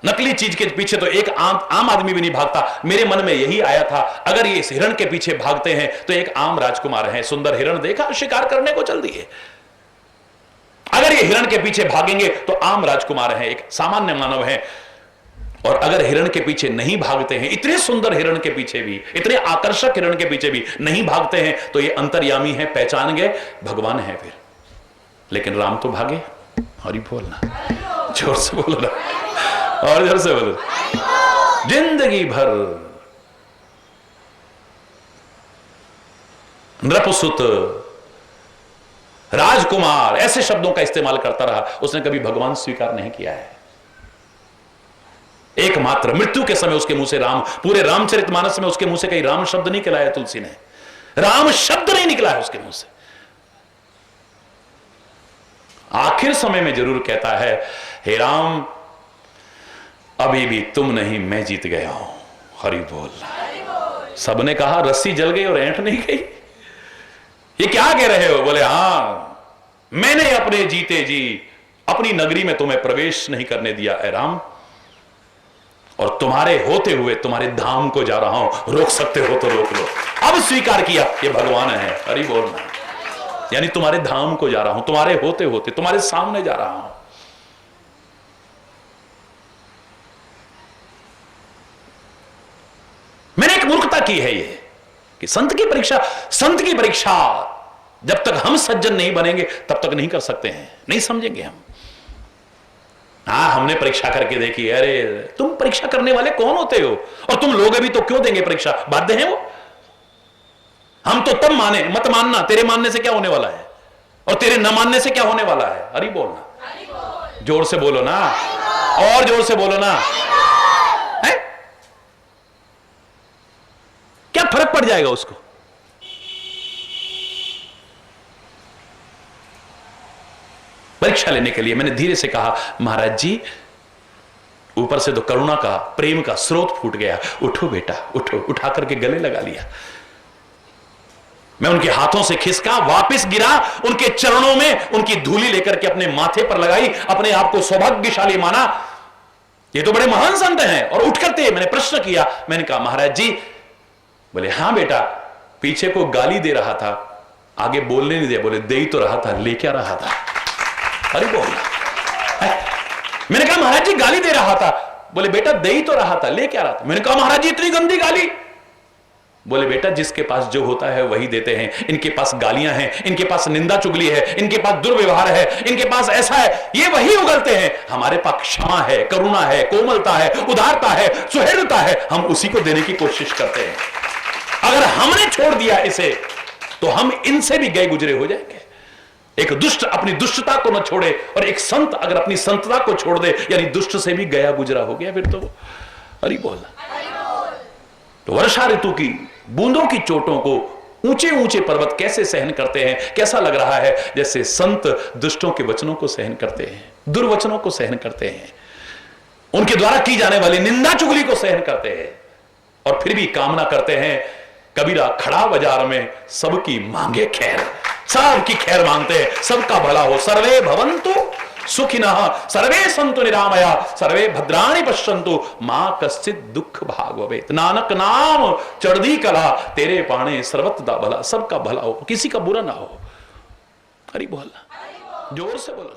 नकली चीज के पीछे तो एक आम आदमी भी नहीं भागता। मेरे मन में यही आया था, अगर ये इस हिरण के पीछे भागते हैं तो एक आम राजकुमार है, सुंदर हिरण देखा, शिकार करने को चल दिए। अगर ये हिरण के पीछे भागेंगे तो आम राजकुमार है, एक सामान्य मानव है। और अगर हिरण के पीछे नहीं भागते हैं, इतने सुंदर हिरण के पीछे भी, इतने आकर्षक हिरण के पीछे भी नहीं भागते हैं, तो ये अंतर्यामी है, पहचान गए भगवान है फिर। लेकिन राम तो भागे। हरि बोलना, जोर से बोलो ना, और जोर से बोलो। जिंदगी भर नृपसुत, राजकुमार ऐसे शब्दों का इस्तेमाल करता रहा, उसने कभी भगवान स्वीकार नहीं किया है। एकमात्र मृत्यु के समय उसके मुंह से राम, पूरे रामचरितमानस में उसके मुंह से कहीं राम शब्द नहीं खिलाया तुलसी ने, राम शब्द नहीं निकला है उसके मुंह से। आखिर समय में जरूर कहता है, हे राम अभी भी तुम नहीं, मैं जीत गया हूं। हरि बोल। सबने कहा रस्सी जल गई और ऐंठ नहीं गई, ये क्या कह रहे हो? बोले हां, मैंने अपने जीते जी अपनी नगरी में तुम्हें प्रवेश नहीं करने दिया ए राम, और तुम्हारे होते हुए तुम्हारे धाम को जा रहा हूं, रोक सकते हो तो रोक लो। अब स्वीकार किया ये भगवान है। हरि बोलना, यानी तुम्हारे धाम को जा रहा हूं, तुम्हारे होते होते तुम्हारे सामने जा रहा हूं। मैंने एक मूर्खता की है ये, कि संत की परीक्षा जब तक हम सज्जन नहीं बनेंगे तब तक नहीं कर सकते हैं, नहीं समझेंगे हम। हमने परीक्षा करके देखी, अरे तुम परीक्षा करने वाले कौन होते हो? और तुम लोग अभी तो क्यों देंगे परीक्षा? बाध्य हैं वो। हम तो तब माने, मत मानना, तेरे मानने से क्या होने वाला है और तेरे न मानने से क्या होने वाला है? हरि बोलना, जोर से बोलो ना, और जोर से बोलो ना। है? क्या फर्क पड़ जाएगा उसको? परीक्षा लेने के लिए मैंने धीरे से कहा, महाराज जी, ऊपर से तो करुणा का, प्रेम का स्रोत फूट गया, उठो बेटा उठो। उठा करके गले लगा लिया। मैं उनके हाथों से खिसका, वापस गिरा, उनके चरणों में उनकी धूली लेकर के अपने माथे पर लगाई, अपने आप को सौभाग्यशाली माना। ये तो बड़े महान संत हैं। और उठ करते मैंने प्रश्न किया, मैंने कहा महाराज जी, बोले हां बेटा, पीछे को गाली दे रहा था, आगे बोलने नहीं दिया। बोले दे ही तो रहा था, ले क्या रहा था? अरे बोल। मैंने कहा महाराज जी गाली दे रहा था। बोले बेटा दे ही तो रहा था, ले क्या रहा था? मैंने कहा महाराज जी इतनी गंदी गाली। बोले बेटा जिसके पास जो होता है वही देते हैं, इनके पास गालियां हैं, इनके पास निंदा चुगली है, इनके पास दुर्व्यवहार है, इनके पास ऐसा है, ये वही उगलते हैं। हमारे पास क्षमा है, करुणा है, कोमलता है, उदारता है, सुहृदता है, हम उसी को देने की कोशिश करते हैं। अगर हमने छोड़ दिया इसे तो हम इनसे भी गए गुजरे हो जाएंगे। एक दुष्ट अपनी दुष्टता को न छोड़े और एक संत अगर अपनी संतता को छोड़ दे, यानी दुष्ट से भी गया गुजरा हो गया फिर तो। हरि बोल। तो वर्षा ऋतु की बूंदों की चोटों को ऊंचे ऊंचे पर्वत कैसे सहन करते हैं, कैसा लग रहा है जैसे संत दुष्टों के वचनों को सहन करते हैं, दुर्वचनों को सहन करते हैं, उनके द्वारा की जाने वाली निंदा चुगली को सहन करते हैं, और फिर भी कामना करते हैं। कबीरा खड़ा बाजार में सबकी मांगे खैर, सबकी खैर मांगते हैं, सबका भला हो। सर्वे भवन्तु सुखिनः सर्वे सन्तु निरामया सर्वे भद्राणि पश्यन्तु मां कश्चित दुख भाग भवेत्। नानक नाम चढ़दी कला तेरे पाणे सर्वत्र भला, सबका भला हो, किसी का बुरा ना हो। हरि बोल, जोर से बोलो।